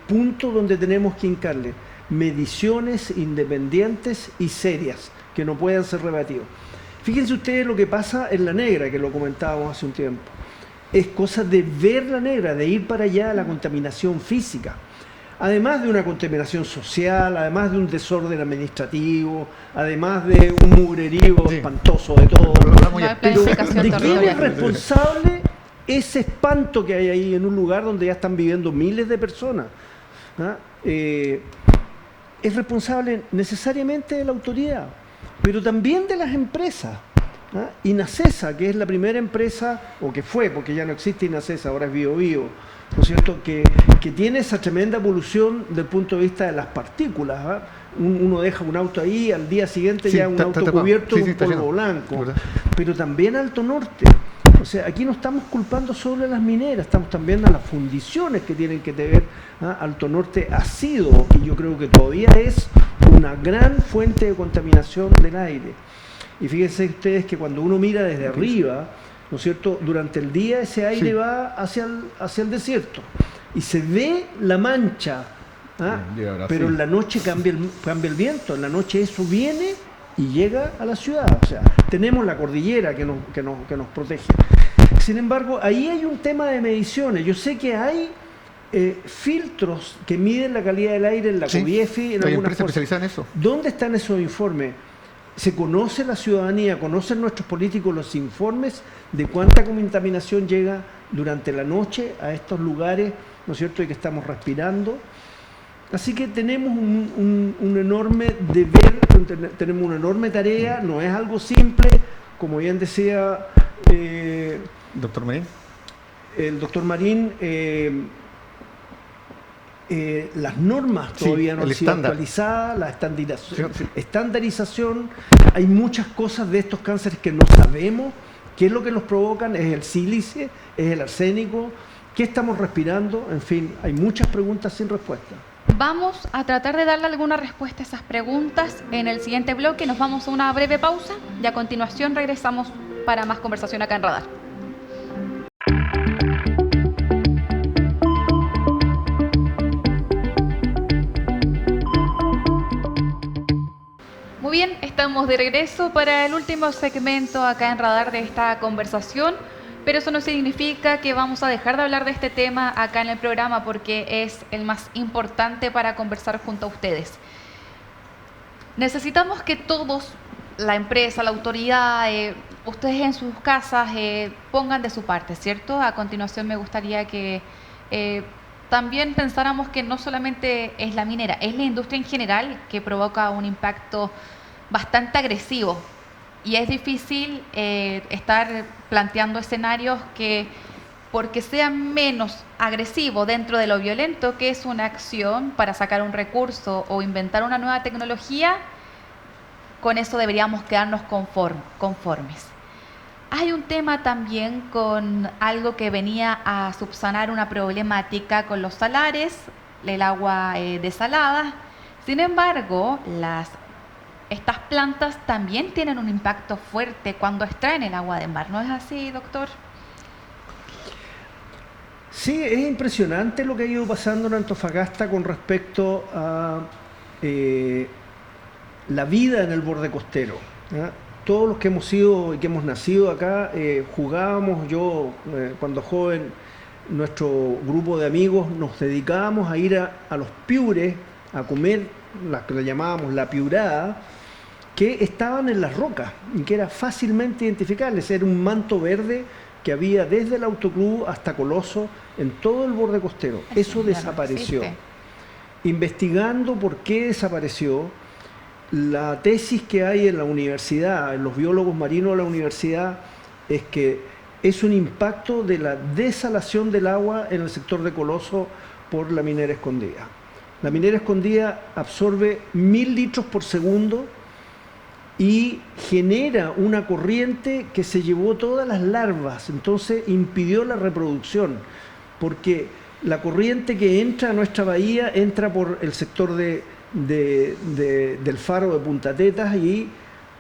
S5: punto donde tenemos que hincarle. Mediciones independientes y serias, que no puedan ser rebatidos. Fíjense ustedes lo que pasa en La Negra, que lo comentábamos hace un tiempo. Es cosa de ver La Negra, de ir para allá a la contaminación física. Además de una contaminación social, además de un desorden administrativo, además de un mugrerío espantoso de todo. Pero ¿de quién es responsable ese espanto que hay ahí en un lugar donde ya están viviendo miles de personas? Es responsable necesariamente de la autoridad, pero también de las empresas. Inacesa, que es la primera empresa, o que fue, porque ya no existe Inacesa, ahora es BioBio, ¿no es cierto?, que tiene esa tremenda evolución del punto de vista de las partículas. Uno deja un auto ahí, al día siguiente ya un auto cubierto de un polvo blanco. Pero también Alto Norte. O sea, aquí no estamos culpando solo a las mineras, estamos también a las fundiciones que tienen que ver. Alto Norte ha sido, y yo creo que todavía es, una gran fuente de contaminación del aire. Y fíjense ustedes que cuando uno mira desde arriba, ¿no es cierto?, durante el día ese aire va hacia el desierto y se ve la mancha, pero en la noche cambia el viento, en la noche eso viene y llega a la ciudad. O sea, tenemos la cordillera que nos protege. Sin embargo, ahí hay un tema de mediciones. Yo sé que hay filtros que miden la calidad del aire en la COBIEFI, en
S2: hay
S5: algunas
S2: empresas especializadas en eso.
S5: ¿Dónde están esos informes? ¿Se conoce la ciudadanía, conocen nuestros políticos los informes de cuánta contaminación llega durante la noche a estos lugares, ¿no es cierto?, y que estamos respirando? Así que tenemos un enorme deber, tenemos una enorme tarea, no es algo simple, como bien decía
S2: Doctor Marín.
S5: el doctor Marín, las normas todavía no han sido actualizadas, la estandarización, hay muchas cosas de estos cánceres que no sabemos, qué es lo que los provocan, es el sílice, es el arsénico, qué estamos respirando, en fin, hay muchas preguntas sin respuesta.
S1: Vamos a tratar de darle alguna respuesta a esas preguntas en el siguiente bloque. Nos vamos a una breve pausa y a continuación regresamos para más conversación acá en Radar. Muy bien, estamos de regreso para el último segmento acá en Radar de esta conversación. Pero eso no significa que vamos a dejar de hablar de este tema acá en el programa porque es el más importante para conversar junto a ustedes. Necesitamos que todos, la empresa, la autoridad, ustedes en sus casas pongan de su parte, ¿cierto? A continuación me gustaría que también pensáramos que no solamente es la minera, es la industria en general que provoca un impacto bastante agresivo. Y es difícil estar planteando escenarios que, porque sean menos agresivos dentro de lo violento, que es una acción para sacar un recurso o inventar una nueva tecnología, con eso deberíamos quedarnos conformes. Hay un tema también con algo que venía a subsanar una problemática con los salares, el agua desalada. Sin embargo, estas plantas también tienen un impacto fuerte cuando extraen el agua de mar, ¿no es así, doctor?
S5: Sí, es impresionante lo que ha ido pasando en Antofagasta con respecto a la vida en el borde costero. Todos los que hemos sido y que hemos nacido acá, jugábamos, yo cuando joven, nuestro grupo de amigos nos dedicábamos a ir a los piures, a comer las que le llamábamos la piurada, que estaban en las rocas y que era fácilmente identificables. Era un manto verde que había desde el autoclub hasta Coloso en todo el borde costero. Eso desapareció. Investigando por qué desapareció, la tesis que hay en la universidad, en los biólogos marinos de la universidad, es que es un impacto de la desalación del agua en el sector de Coloso por la minera escondida. La minera escondida absorbe 1000 litros por segundo y genera una corriente que se llevó todas las larvas, entonces impidió la reproducción, porque la corriente que entra a nuestra bahía entra por el sector del faro de Punta Tetas y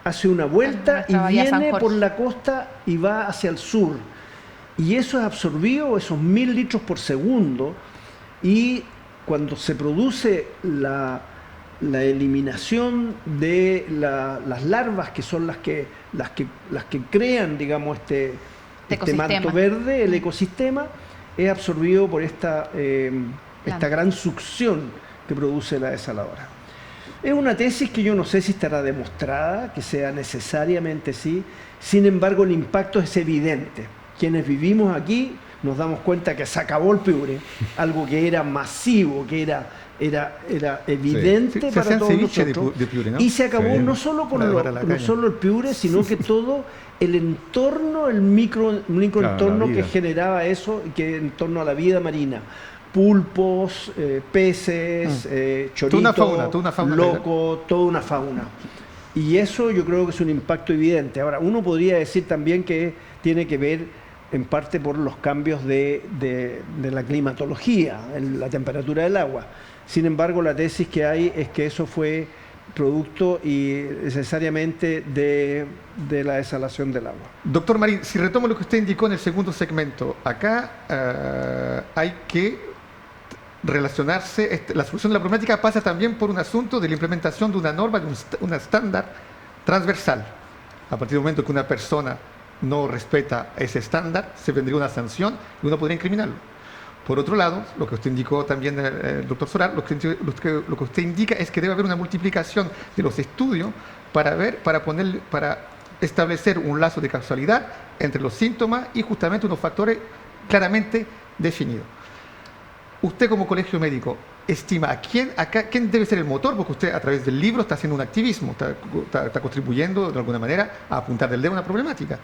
S5: hace una vuelta y viene por la costa y va hacia el sur. Y eso es absorbido, esos 1000 litros por segundo, y cuando se produce la eliminación de las larvas, que son las que crean, digamos, este manto verde, el ecosistema, es absorbido por esta gran succión que produce la desaladora. Es una tesis que yo no sé si estará demostrada, que sea necesariamente así, sin embargo el impacto es evidente. Quienes vivimos aquí nos damos cuenta que se acabó el piure, algo que era masivo, que era evidente para todos nosotros,
S2: de piure, ¿no?
S5: Y se acabó no solo el piure, sino que todo el entorno, el microentorno que generaba eso, que en torno a la vida marina. Pulpos, peces, choritos,
S2: toda una fauna,
S5: loco, toda una fauna. Y eso yo creo que es un impacto evidente. Ahora, uno podría decir también que tiene que ver en parte por los cambios de la climatología, en la temperatura del agua. Sin embargo, la tesis que hay es que eso fue producto y necesariamente de la desalación del agua.
S2: Doctor Marín, si retomo lo que usted indicó en el segundo segmento, acá hay que relacionarse, la solución de la problemática pasa también por un asunto de la implementación de una norma, de un estándar transversal. A partir del momento que una persona no respeta ese estándar, se vendría una sanción y uno podría incriminarlo. Por otro lado, lo que usted indicó también, el doctor Solar, lo que usted indica es que debe haber una multiplicación de los estudios para establecer un lazo de causalidad entre los síntomas y justamente unos factores claramente definidos. Usted como colegio médico estima quién debe ser el motor, porque usted a través del libro está haciendo un activismo, está contribuyendo de alguna manera a apuntar del dedo a una problemática.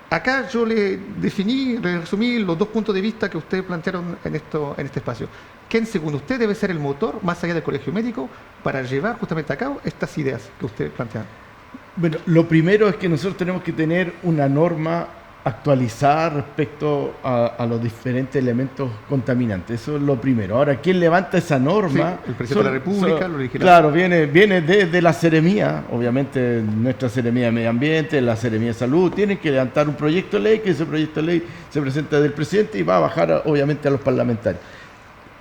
S2: Acá yo le resumí los dos puntos de vista que ustedes plantearon en este espacio. ¿Quién, según usted, debe ser el motor, más allá del colegio médico, para llevar justamente a cabo estas ideas que ustedes plantean?
S4: Bueno, lo primero es que nosotros tenemos que tener una norma actualizada respecto a los diferentes elementos contaminantes. Eso es lo primero. Ahora, ¿quién levanta esa norma?
S2: Sí, el presidente de la República, los legisladores.
S4: Claro, viene desde la Seremía, obviamente nuestra Seremía de Medio Ambiente, la Seremía de Salud, tienen que levantar un proyecto de ley, que ese proyecto de ley se presenta del presidente y va a bajar obviamente a los parlamentarios.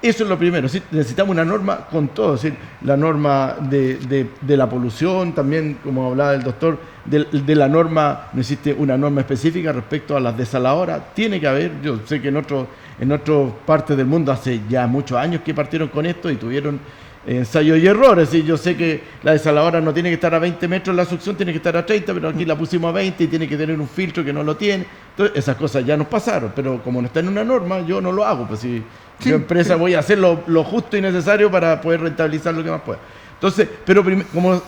S4: Eso es lo primero, ¿sí? Necesitamos una norma con todo, ¿sí? La norma de la polución, también, como hablaba el doctor, de la norma, no existe una norma específica respecto a las desaladoras, tiene que haber, yo sé que en otras partes del mundo hace ya muchos años que partieron con esto y tuvieron ensayos y errores, y yo sé que la desaladora no tiene que estar a 20 metros la succión, tiene que estar a 30, pero aquí la pusimos a 20 y tiene que tener un filtro que no lo tiene, entonces esas cosas ya nos pasaron, pero como no está en una norma, yo no lo hago, pues si yo empresa voy a hacer lo justo y necesario para poder rentabilizar lo que más pueda. Entonces, pero como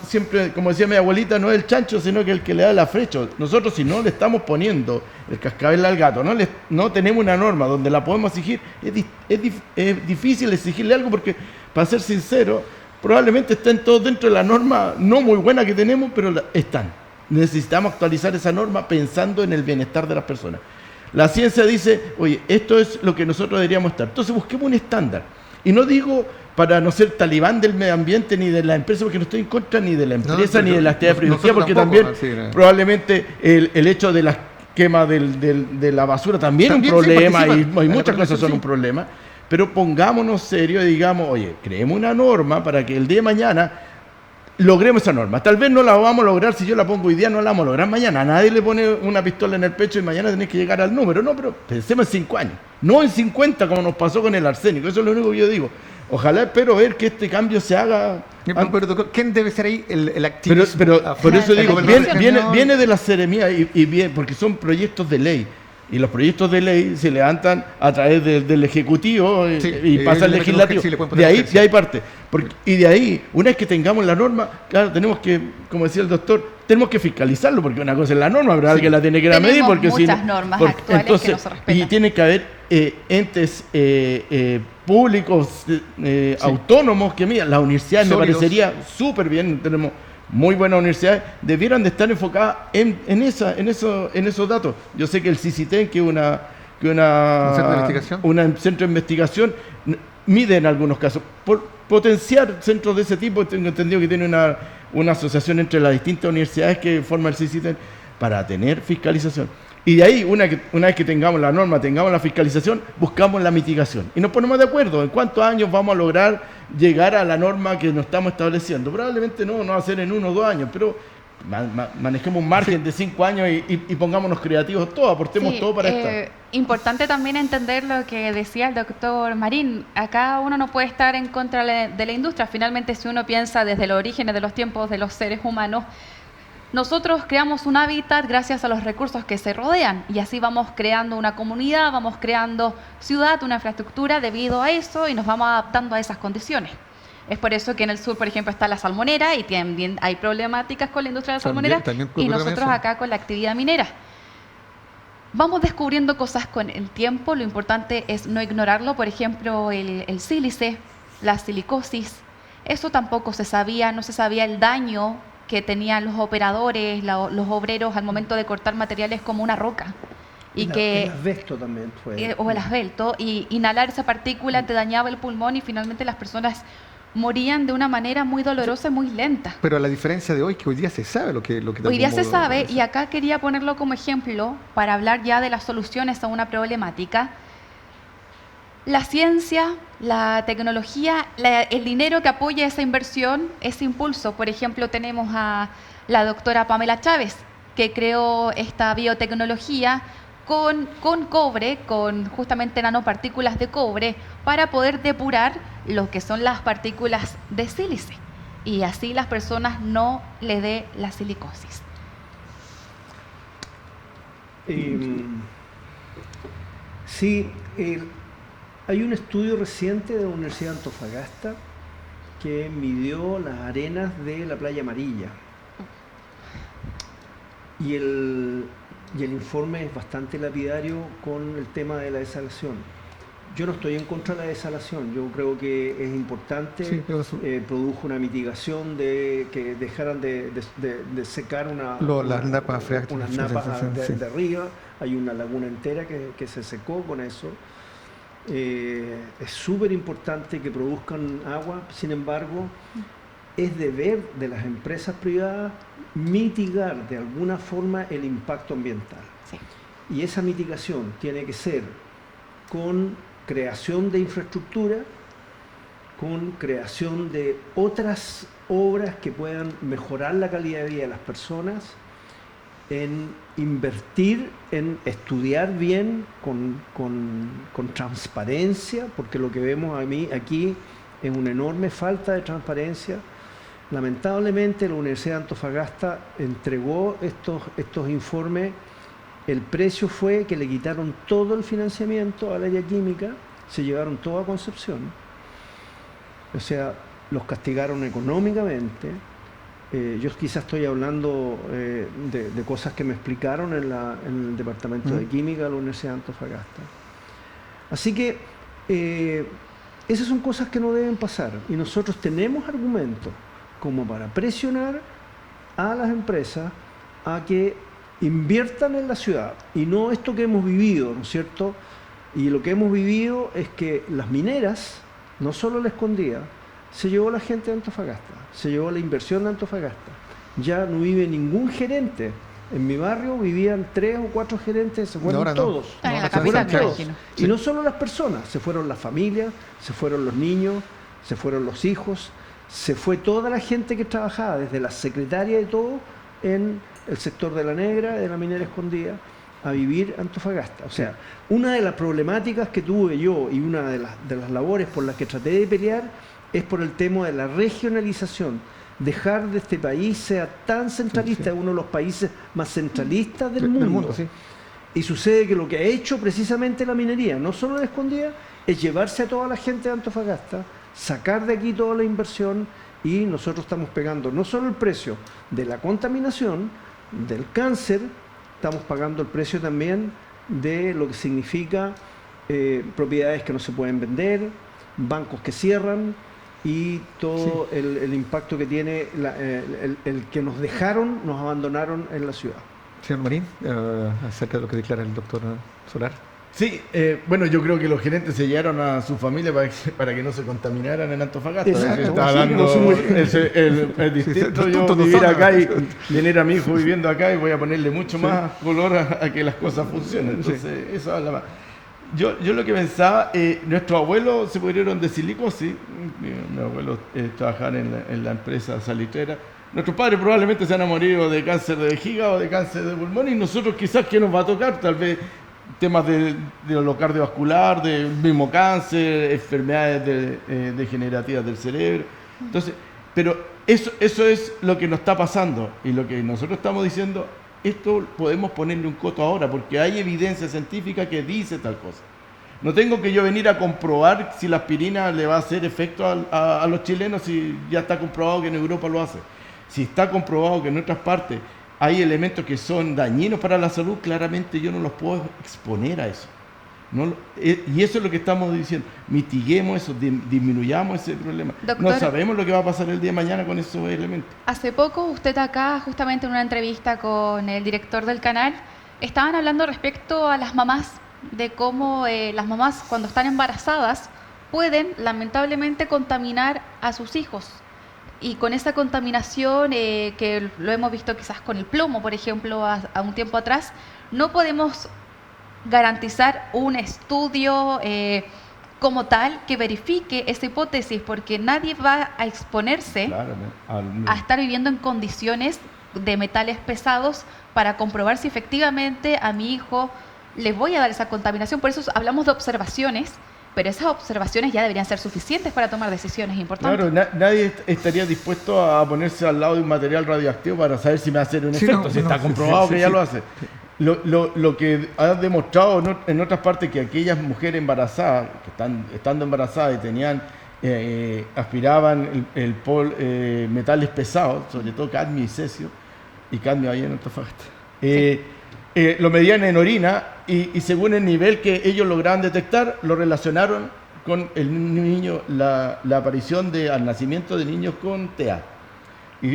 S4: decía mi abuelita, no es el chancho, sino que el que le da la flecha. Nosotros, si no le estamos poniendo el cascabel al gato, no tenemos una norma donde la podemos exigir, es difícil exigirle algo porque, para ser sincero, probablemente estén todos dentro de la norma no muy buena que tenemos, pero están. Necesitamos actualizar esa norma pensando en el bienestar de las personas. La ciencia dice, oye, esto es lo que nosotros deberíamos estar. Entonces busquemos un estándar. Y no digo para no ser talibán del medio ambiente ni de la empresa, porque no estoy en contra ni de la empresa ni de la actividad productiva, porque también probablemente el hecho de la quema de la basura también es un problema y muchas cosas son un problema. Pero pongámonos serios y digamos, oye, creemos una norma para que el día de mañana logremos esa norma. Tal vez no la vamos a lograr, si yo la pongo hoy día, no la vamos a lograr mañana. A nadie le pone una pistola en el pecho y mañana tenés que llegar al número. No, pero pensemos en 5 años. No en 50 como nos pasó con el arsénico. Eso es lo único que yo digo. Ojalá espero ver que este cambio se haga.
S2: Pero doctor, ¿quién debe ser ahí el activismo?
S4: Pero por eso digo, viene de la Seremía y bien, porque son proyectos de ley. Y los proyectos de ley se levantan a través del Ejecutivo y pasa al Legislativo. De ahí parte. Y de ahí, una vez que tengamos la norma, claro, tenemos que, como decía el doctor, tenemos que fiscalizarlo, porque una cosa es la norma, pero alguien la tiene que medir. Porque
S1: muchas normas actuales entonces, que no se respetan.
S4: Y tiene que haber entes públicos, autónomos, que mira, las universidades me parecería súper bien, tenemos muy buenas universidades, debieran de estar enfocadas en esos datos. Yo sé que el CICITEN, que es un centro de investigación, mide en algunos casos. Por potenciar centros de ese tipo, tengo entendido que tiene una asociación entre las distintas universidades que forma el CICITEN para tener fiscalización. Y de ahí, una vez que tengamos la norma, tengamos la fiscalización, buscamos la mitigación. Y nos ponemos de acuerdo en cuántos años vamos a lograr llegar a la norma que nos estamos estableciendo. Probablemente no va a ser en 1 o 2 años, pero manejemos un margen de 5 años y pongámonos creativos todos, aportemos todo para estar.
S1: Importante también entender lo que decía el doctor Marín. Acá uno no puede estar en contra de la industria. Finalmente, si uno piensa desde los orígenes de los tiempos de los seres humanos, nosotros creamos un hábitat gracias a los recursos que se rodean y así vamos creando una comunidad, vamos creando ciudad, una infraestructura debido a eso y nos vamos adaptando a esas condiciones. Es por eso que en el sur, por ejemplo, está la salmonera y también hay problemáticas con la industria de la salmonera y nosotros acá con la actividad minera. Vamos descubriendo cosas con el tiempo, lo importante es no ignorarlo, por ejemplo, el sílice, la silicosis, eso tampoco se sabía, no se sabía el daño que tenían los operadores, los obreros al momento de cortar materiales como una roca. y que
S5: El asbesto también fue.
S1: o el asbesto, y inhalar esa partícula te dañaba el pulmón y finalmente las personas morían de una manera muy dolorosa y muy lenta.
S2: Pero la diferencia de hoy es que hoy día se sabe lo que de
S1: Hoy día
S2: algún
S1: se
S2: modo
S1: sabe,
S2: es.
S1: y acá quería ponerlo como ejemplo para hablar ya de las soluciones a una problemática. La ciencia, la tecnología, el dinero que apoya esa inversión, ese impulso. Por ejemplo, tenemos a la doctora Pamela Chávez, que creó esta biotecnología con cobre, con justamente nanopartículas de cobre, para poder depurar lo que son las partículas de sílice. Y así las personas no le dé la silicosis.
S5: Sí, hay un estudio reciente de la Universidad de Antofagasta que midió las arenas de la Playa Amarilla. Y el informe es bastante lapidario con el tema de la desalación. Yo no estoy en contra de la desalación, yo creo que es importante,
S2: Sí, pero
S5: produjo una mitigación de que dejaran de secar
S2: las napas freáticas,
S5: unas napas
S2: sí.
S5: de arriba, hay una laguna entera que se secó con eso. Es súper importante que produzcan agua, sin embargo, es deber de las empresas privadas mitigar de alguna forma el impacto ambiental.
S1: Sí.
S5: Y esa mitigación tiene que ser con creación de infraestructura, con creación de otras obras que puedan mejorar la calidad de vida de las personas, en invertir, en estudiar bien, con transparencia, porque lo que vemos aquí es una enorme falta de transparencia. Lamentablemente la Universidad de Antofagasta entregó estos informes. El precio fue que le quitaron todo el financiamiento al área química, se llevaron todo a Concepción. O sea, los castigaron económicamente. Yo quizás estoy hablando de cosas que me explicaron en el Departamento de Química de la Universidad de Antofagasta. Así que esas son cosas que no deben pasar. Y nosotros tenemos argumentos como para presionar a las empresas a que inviertan en la ciudad, y no esto que hemos vivido, ¿no es cierto? Y lo que hemos vivido es que las mineras, no solo la Escondida, se llevó la gente de Antofagasta, se llevó la inversión de Antofagasta. Ya no vive ningún gerente. En mi barrio vivían 3 o 4 gerentes, se fueron todos.
S1: Están en la
S5: Se fueron
S1: capital, me
S5: todos.
S1: imagino.
S5: Y no solo las personas, se fueron las familias, se fueron los niños, se fueron los hijos, se fue toda la gente que trabajaba, desde la secretaria y todo, en el sector de la Negra, de la minera Escondida, a vivir Antofagasta. O sea, una de las problemáticas que tuve yo y una de las labores por las que traté de pelear es por el tema de la regionalización. Dejar de este país sea tan centralista, es uno de los países más centralistas del mundo.
S2: Sí.
S5: Y sucede que lo que ha hecho precisamente la minería, no solo la Escondida, es llevarse a toda la gente de Antofagasta, sacar de aquí toda la inversión, y nosotros estamos pegando no solo el precio de la contaminación, del cáncer, estamos pagando el precio también de lo que significa propiedades que no se pueden vender, bancos que cierran, y todo el impacto que tiene el que nos dejaron, nos abandonaron en la ciudad.
S2: Señor Marín, acerca de lo que declara el doctor Solar.
S4: Sí, bueno, yo creo que los gerentes se llevaron a su familia para que no se contaminaran en Antofagasta.
S5: Exacto,
S4: Está
S5: sí,
S4: dando
S5: no somos-
S4: el distinto yo
S2: tontos no
S4: vivir
S2: son.
S4: acá y tener a mi hijo viviendo acá, y voy a ponerle mucho más color a que las cosas funcionen. Entonces, eso habla más. Yo lo que pensaba, nuestros abuelos se murieron de silicosis. Mi abuelo trabajaba en la empresa salitrera. Nuestros padres probablemente se han morido de cáncer de vejiga o de cáncer de pulmón, y nosotros quizás, ¿qué nos va a tocar? Tal vez temas de lo cardiovascular, del mismo cáncer, enfermedades degenerativas del cerebro. Entonces, pero eso es lo que nos está pasando, y lo que nosotros estamos diciendo, esto podemos ponerle un coto ahora, porque hay evidencia científica que dice tal cosa. No tengo que yo venir a comprobar si la aspirina le va a hacer efecto a los chilenos, si ya está comprobado que en Europa lo hace. Si está comprobado que en otras partes hay elementos que son dañinos para la salud, claramente yo no los puedo exponer a eso. Y eso es lo que estamos diciendo. Mitiguemos eso, disminuyamos ese problema.
S1: Doctor,
S4: no sabemos lo que va a pasar el día de mañana con esos elementos.
S1: Hace poco usted acá, justamente en una entrevista con el director del canal, estaban hablando respecto a las mamás, de cómo las mamás cuando están embarazadas pueden lamentablemente contaminar a sus hijos. Y con esa contaminación, que lo hemos visto quizás con el plomo, por ejemplo, a un tiempo atrás, no podemos garantizar un estudio como tal que verifique esa hipótesis, porque nadie va a exponerse a estar viviendo en condiciones de metales pesados para comprobar si efectivamente a mi hijo les voy a dar esa contaminación. Por eso hablamos de observaciones, pero esas observaciones ya deberían ser suficientes para tomar decisiones importantes.
S4: Claro, nadie estaría dispuesto a ponerse al lado de un material radioactivo para saber si me va a hacer un efecto, si está comprobado que ya lo hace. Lo que ha demostrado en otras partes, que aquellas mujeres embarazadas, que estando embarazadas y tenían, aspiraban metales pesados, sobre todo cadmio y cesio, y cadmio ahí en Antofagasta, lo medían en orina y según el nivel que ellos lograban detectar, lo relacionaron con el niño, la aparición al nacimiento de niños con TEA.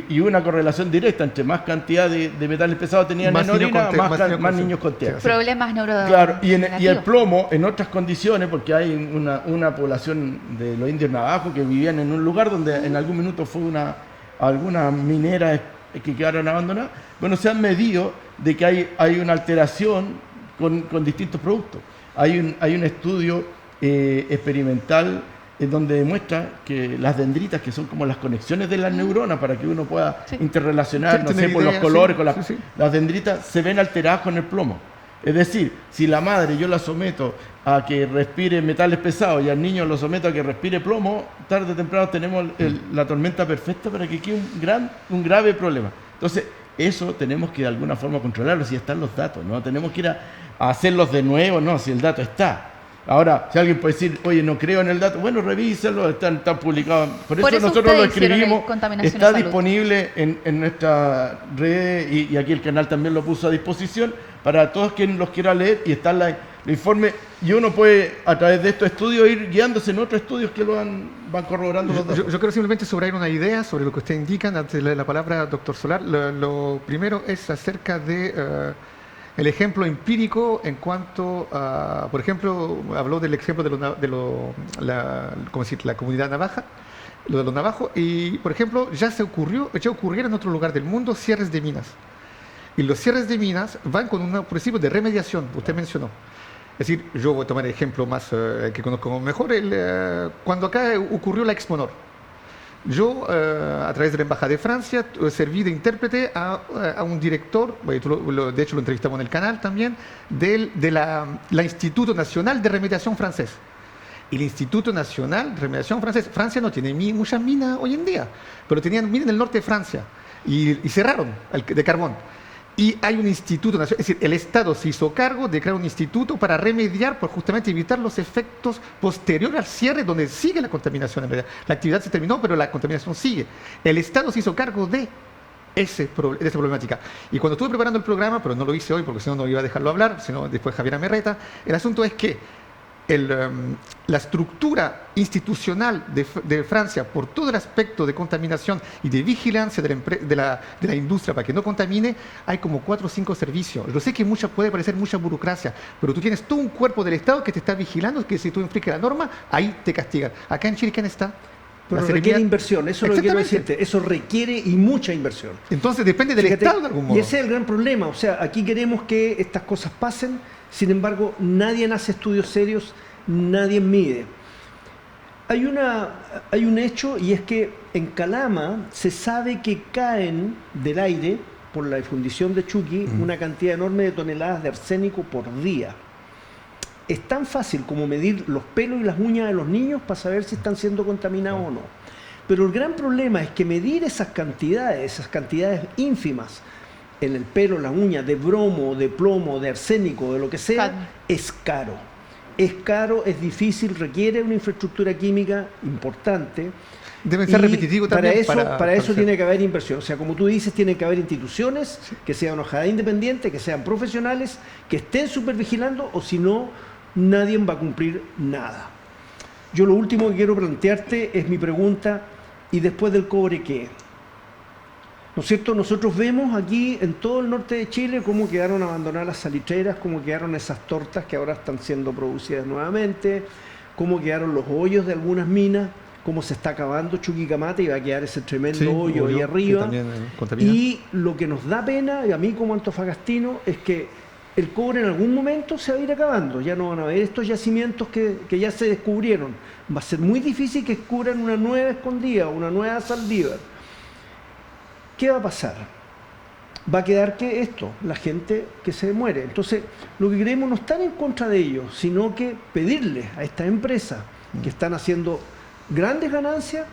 S4: Y una correlación directa entre más cantidad de metales pesados tenían en orina, más niños con TEA.
S1: Problemas neurológicos.
S4: Claro, y el plomo, en otras condiciones, porque hay una población de los indios navajos que vivían en un lugar donde en algún minuto fue alguna minera que quedaron abandonadas, bueno, se han medido de que hay una alteración con distintos productos. Hay un estudio experimental en donde demuestra que las dendritas, que son como las conexiones de las neuronas para que uno pueda interrelacionar, no sé, por los colores, con las dendritas se ven alteradas con el plomo. Es decir, si la madre yo la someto a que respire metales pesados y al niño lo someto a que respire plomo, tarde o temprano tenemos la tormenta perfecta para que quede un grave problema. Entonces, eso tenemos que de alguna forma controlarlo, si están los datos, no tenemos que ir a hacerlos de nuevo, no, si el dato está. Ahora, si alguien puede decir, oye, no creo en el dato, bueno, revísalo, están publicados. Por eso nosotros lo escribimos, está disponible en nuestra red y aquí el canal también lo puso a disposición para todos quienes los quiera leer y está el informe. Y uno puede, a través de estos estudios, ir guiándose en otros estudios que van corroborando los datos.
S2: Yo quiero simplemente subrayar una idea sobre lo que ustedes indican antes de la palabra, doctor Solar. Lo primero es acerca de... el ejemplo empírico en cuanto a, por ejemplo, habló del ejemplo la comunidad navaja, lo de los navajos, y por ejemplo ya ocurrieron en otro lugar del mundo cierres de minas. Y los cierres de minas van con un principio de remediación, usted mencionó. Es decir, yo voy a tomar el ejemplo más que conozco mejor, cuando acá ocurrió la Exponor. Yo, a través de la Embajada de Francia, serví de intérprete a un director, de hecho lo entrevistamos en el canal también, de la Instituto Nacional de Remediación francés. El Instituto Nacional de Remediación francés, Francia no tiene muchas minas hoy en día, pero tenían minas en el norte de Francia y cerraron de carbón. Y hay un instituto nacional, es decir, el Estado se hizo cargo de crear un instituto para remediar, por justamente evitar los efectos posteriores al cierre, donde sigue la contaminación en realidad. La actividad se terminó, pero la contaminación sigue. El Estado se hizo cargo de esa problemática. Y cuando estuve preparando el programa, pero no lo hice hoy porque si no, no iba a dejarlo hablar, sino después Javier Amerreta, el asunto es que la estructura institucional de Francia, por todo el aspecto de contaminación y de vigilancia de la industria para que no contamine, hay como 4 o 5 servicios. Yo sé que puede parecer mucha burocracia, pero tú tienes todo un cuerpo del Estado que te está vigilando, que si tú infringes la norma, ahí te castigan. Acá en Chile, ¿quién está?
S5: Pero requiere inversión, eso es lo que quiero decirte, eso requiere y mucha inversión.
S2: Entonces depende del Estado de algún modo.
S5: Y ese es el gran problema, o sea, aquí queremos que estas cosas pasen, sin embargo, nadie hace estudios serios, nadie mide. Hay un hecho y es que en Calama se sabe que caen del aire, por la difundición de Chucky, una cantidad enorme de toneladas de arsénico por día. Es tan fácil como medir los pelos y las uñas de los niños para saber si están siendo contaminados o no. Pero el gran problema es que medir esas cantidades ínfimas, en el pelo, las uñas, de bromo, de plomo, de arsénico, de lo que sea, es caro. Es caro, es difícil, requiere una infraestructura química importante.
S2: Debe ser repetitivo también.
S5: Para eso tiene que haber inversión. O sea, como tú dices, tiene que haber instituciones que sean ojalá independientes, que sean profesionales, que estén supervigilando, o si no, nadie va a cumplir nada. Yo lo último que quiero plantearte es mi pregunta, ¿y después del cobre qué? ¿no es cierto? Nosotros vemos aquí en todo el norte de Chile cómo quedaron abandonadas las salitreras, cómo quedaron esas tortas que ahora están siendo producidas nuevamente, cómo quedaron los hoyos de algunas minas, cómo se está acabando Chuquicamata y va a quedar ese tremendo hoyo ahí arriba. Y lo que nos da pena, y a mí como antofagastino, es que el cobre en algún momento se va a ir acabando. Ya no van a haber estos yacimientos que ya se descubrieron. Va a ser muy difícil que descubran una nueva Escondida, una nueva Saldívar. ¿Qué va a pasar? Va a quedar que esto, la gente que se muere. Entonces, lo que queremos no estar en contra de ellos, sino que pedirles a estas empresas que están haciendo grandes ganancias,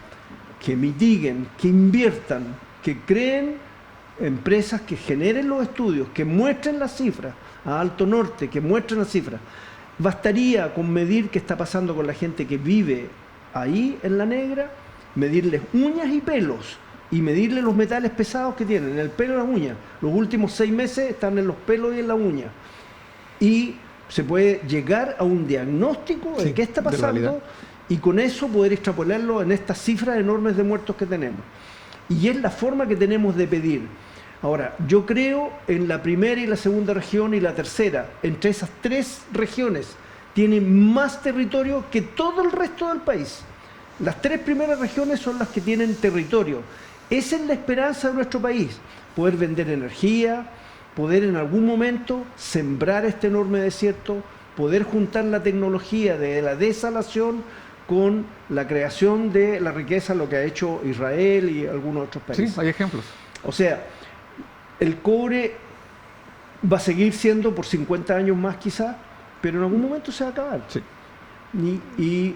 S5: que mitiguen, que inviertan, que creen empresas que generen los estudios, que muestren las cifras a Alto Norte, que muestren las cifras. Bastaría con medir qué está pasando con la gente que vive ahí en la negra, medirles uñas y pelos, y medirle los metales pesados que tienen en el pelo y las uñas. Los últimos 6 meses están en los pelos y en la uña. Y se puede llegar a un diagnóstico de qué está pasando y con eso poder extrapolarlo en estas cifras enormes de muertos que tenemos. Y es la forma que tenemos de pedir. Ahora, yo creo en la primera y la segunda región y la tercera. Entre esas 3 regiones tienen más territorio que todo el resto del país. Las 3 primeras regiones son las que tienen territorio. Esa es la esperanza de nuestro país, poder vender energía, poder en algún momento sembrar este enorme desierto, poder juntar la tecnología de la desalación con la creación de la riqueza, lo que ha hecho Israel y algunos otros países.
S2: Sí, hay ejemplos.
S5: O sea, el cobre va a seguir siendo por 50 años más quizás, pero en algún momento se va a acabar.
S2: Sí.
S5: Y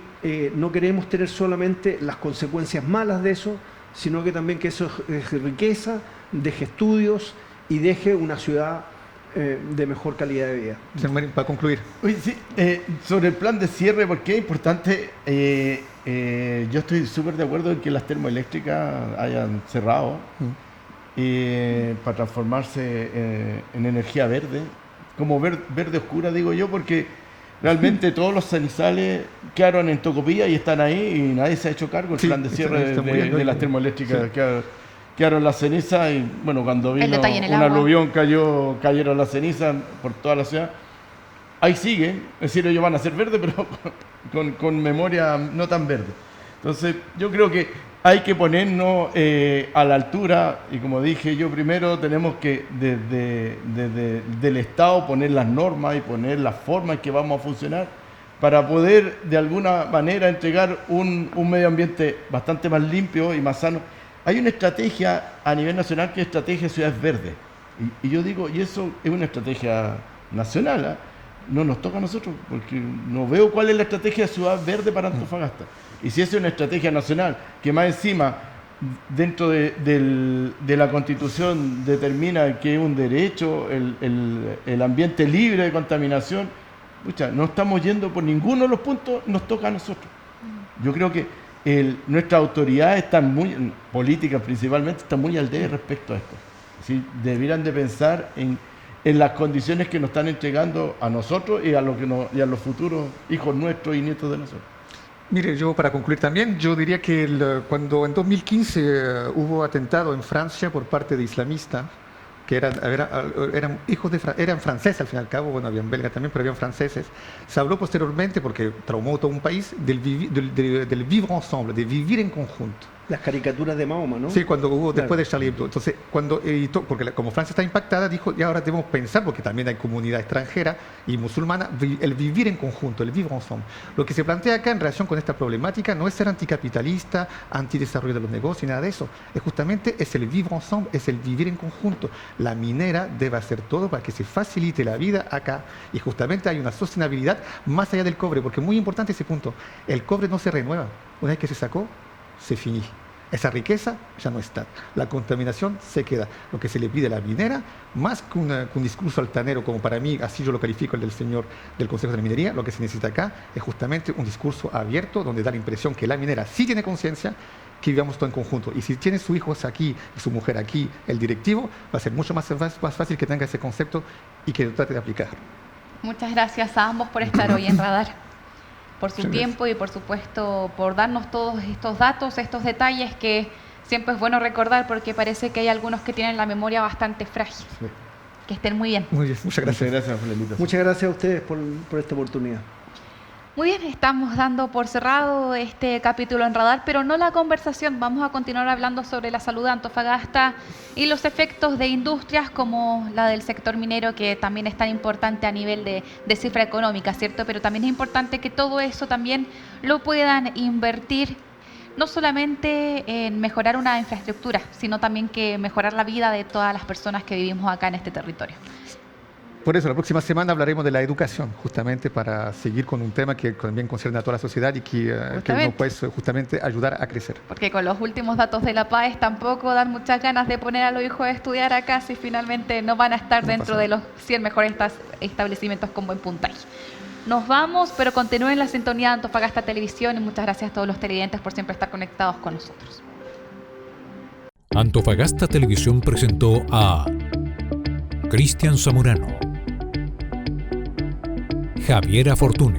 S5: no queremos tener solamente las consecuencias malas de eso, sino que también que eso es riqueza, deje estudios y deje una ciudad de mejor calidad de vida.
S2: Señor Marín, para concluir.
S4: Oye, sí, sobre el plan de cierre, porque es importante, yo estoy súper de acuerdo en que las termoeléctricas hayan cerrado para transformarse en energía verde, como verde oscura digo yo, porque realmente todos los cenizales quedaron en Tocopilla y están ahí y nadie se ha hecho cargo del plan de cierre de las termoeléctricas. Quedaron las cenizas y bueno, cuando vino un aluvión cayeron las cenizas por toda la ciudad. Ahí siguen, es decir, ellos van a ser verdes, pero con memoria no tan verde. Entonces yo creo que hay que ponernos a la altura y como dije yo primero, tenemos que desde el Estado poner las normas y poner las formas en que vamos a funcionar para poder de alguna manera entregar un medio ambiente bastante más limpio y más sano. Hay una estrategia a nivel nacional que es estrategia de ciudades verdes. Y yo digo, y eso es una estrategia nacional, ¿eh? No nos toca a nosotros, porque no veo cuál es la estrategia de ciudad verde para Antofagasta. Y si esa es una estrategia nacional, que más encima, dentro de la Constitución, determina que es un derecho el ambiente libre de contaminación, pucha, no estamos yendo por ninguno de los puntos, nos toca a nosotros. Yo creo que nuestras autoridades están muy, políticas principalmente, están muy al debe respecto a esto. ¿Sí? Debieran de pensar en las condiciones que nos están entregando a nosotros y a los futuros hijos nuestros y nietos de nosotros.
S2: Mire, yo para concluir también, yo diría que cuando en 2015 hubo atentado en Francia por parte de islamistas, que eran hijos eran franceses al fin y al cabo, bueno, habían belgas también, pero habían franceses. Se habló posteriormente, porque traumó todo un país, del vivre ensemble, de vivir en conjunto.
S5: Las caricaturas de Mahoma, ¿no?
S2: Sí, cuando hubo después de Charlie Hebdo. Entonces, cuando editó, porque como Francia está impactada, dijo, y ahora debemos pensar, porque también hay comunidad extranjera y musulmana, el vivir en conjunto, el vivre ensemble. Lo que se plantea acá en relación con esta problemática no es ser anticapitalista, antidesarrollo de los negocios, nada de eso. Es justamente el vivre ensemble, es el vivir en conjunto. La minera debe hacer todo para que se facilite la vida acá. Y justamente hay una sostenibilidad más allá del cobre, porque es muy importante ese punto. El cobre no se renueva. Una vez que se sacó, se finí. Esa riqueza ya no está. La contaminación se queda. Lo que se le pide a la minera, más que un discurso altanero, como para mí, así yo lo califico el del señor del Consejo de la Minería, lo que se necesita acá es justamente un discurso abierto, donde da la impresión que la minera sí tiene conciencia, que vivamos todo en conjunto. Y si tiene sus hijos aquí y su mujer aquí, el directivo, va a ser mucho más fácil que tenga ese concepto y que lo trate de aplicar.
S1: Muchas gracias a ambos por estar hoy en Radar, por su tiempo y por supuesto por darnos todos estos datos, estos detalles que Siempre es bueno recordar porque parece que hay algunos que tienen la memoria bastante frágil.
S4: Sí.
S1: Que estén muy bien.
S2: Muy bien, muchas gracias.
S4: Muchas gracias por la invitación.
S5: Muchas gracias a ustedes por esta oportunidad.
S1: Muy bien, estamos dando por cerrado este capítulo en Radar, pero no la conversación. Vamos a continuar hablando sobre la salud de Antofagasta y los efectos de industrias como la del sector minero, que también es tan importante a nivel de cifra económica, ¿cierto? Pero también es importante que todo eso también lo puedan invertir, no solamente en mejorar una infraestructura, sino también que mejorar la vida de todas las personas que vivimos acá en este territorio.
S2: Por eso, la próxima semana hablaremos de la educación, justamente para seguir con un tema que también concierne a toda la sociedad y que nos puede justamente ayudar a crecer.
S1: Porque con los últimos datos de la PAES tampoco dan muchas ganas de poner a los hijos a estudiar acá si finalmente no van a estar dentro de los 100 mejores establecimientos con buen puntaje. Nos vamos, pero continúen en la sintonía de Antofagasta Televisión y muchas gracias a todos los televidentes por siempre estar conectados con nosotros.
S3: Antofagasta Televisión presentó a Cristian Zamorano, Javiera Fortune.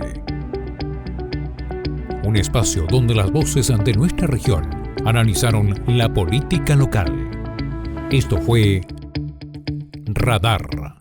S3: Un espacio donde las voces de nuestra región analizaron la política local. Esto fue Radar.